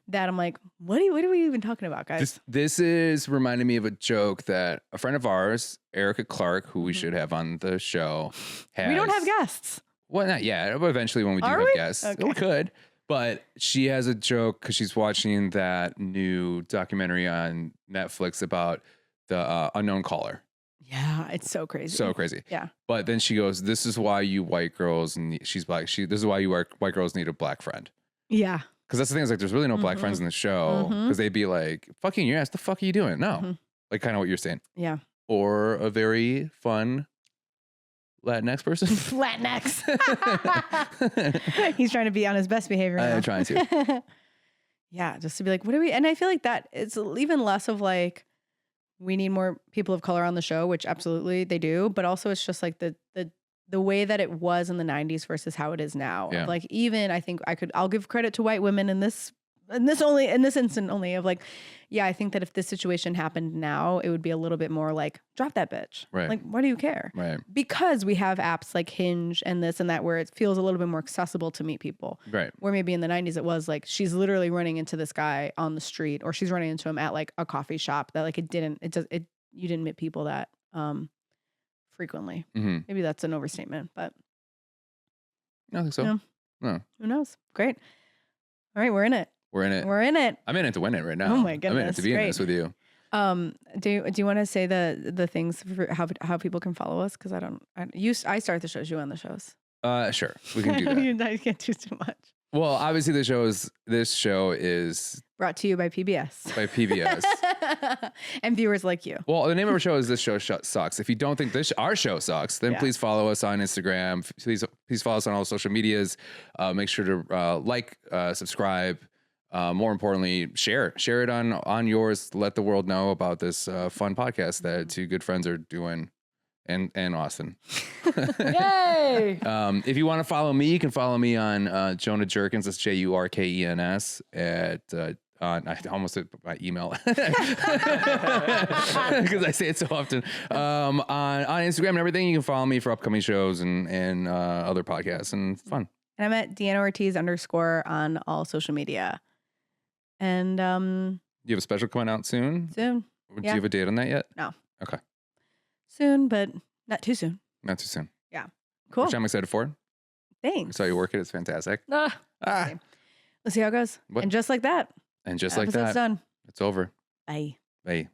that I'm like, what are we even talking about, guys? This is reminding me of a joke that a friend of ours, Erica Clark, who we should have on the show, has. We don't have guests. Well, not yet, but eventually when we do have guests, we could. But she has a joke because she's watching that new documentary on Netflix about the unknown caller. Yeah, it's so crazy. So crazy. Yeah. But then she goes, "This is why you white girls," and she's black. This is why you white girls need a black friend. Yeah. Because that's the thing, is like there's really no black friends in the show, because they'd be like, "Fucking your ass, the fuck are you doing?" No, like kind of what you're saying. Yeah. Or a very fun Latinx person. Latinx. He's trying to be on his best behavior. I'm trying to. Yeah, just to be like, what do we? And I feel like that it's even less of like we need more people of color on the show, which absolutely they do, but also it's just like the way that it was in the 90s versus how it is now. Yeah. Like even I think I'll give credit to white women in this instant only of like, yeah, I think that if this situation happened now, it would be a little bit more like, drop that bitch. Right. Like, why do you care? Right. Because we have apps like Hinge and this and that where it feels a little bit more accessible to meet people. Right. Where maybe in the 90s it was like she's literally running into this guy on the street, or she's running into him at like a coffee shop, that like you didn't meet people that frequently. Maybe that's an overstatement, but I don't think so. No. Who knows? Great. All right, we're in it. We're in it. We're in it. I'm in it to win it right now. Oh my goodness. I'm in it to be in this with you. Do you want to say the things for how people can follow us? Because I start the shows, you on the shows. Sure, we can do that. I can't do too much. Well, obviously this show is brought to you by PBS. By PBS. And viewers like you. Well, the name of our show is This Show Sucks. If you don't think our show sucks, then please follow us on Instagram. Please follow us on all social medias. Make sure to subscribe. More importantly, share it on yours. Let the world know about this fun podcast that two good friends are doing, and Austin. Yay! If you want to follow me, you can follow me on Jonah Jerkins. That's JURKENS at I almost said my email because I say it so often. On Instagram and everything, you can follow me for upcoming shows and other podcasts and fun. And I'm at Deanna Ortiz _ on all social media. And you have a special coming out soon? Soon. Do you have a date on that yet? No. Okay. Soon, but not too soon. Not too soon. Yeah. Cool. Which I'm excited for. Thanks. I saw you work it. It's fantastic. Let's see how it goes. What? And just like that. And just like that, episode's done. it's over. Bye. Bye.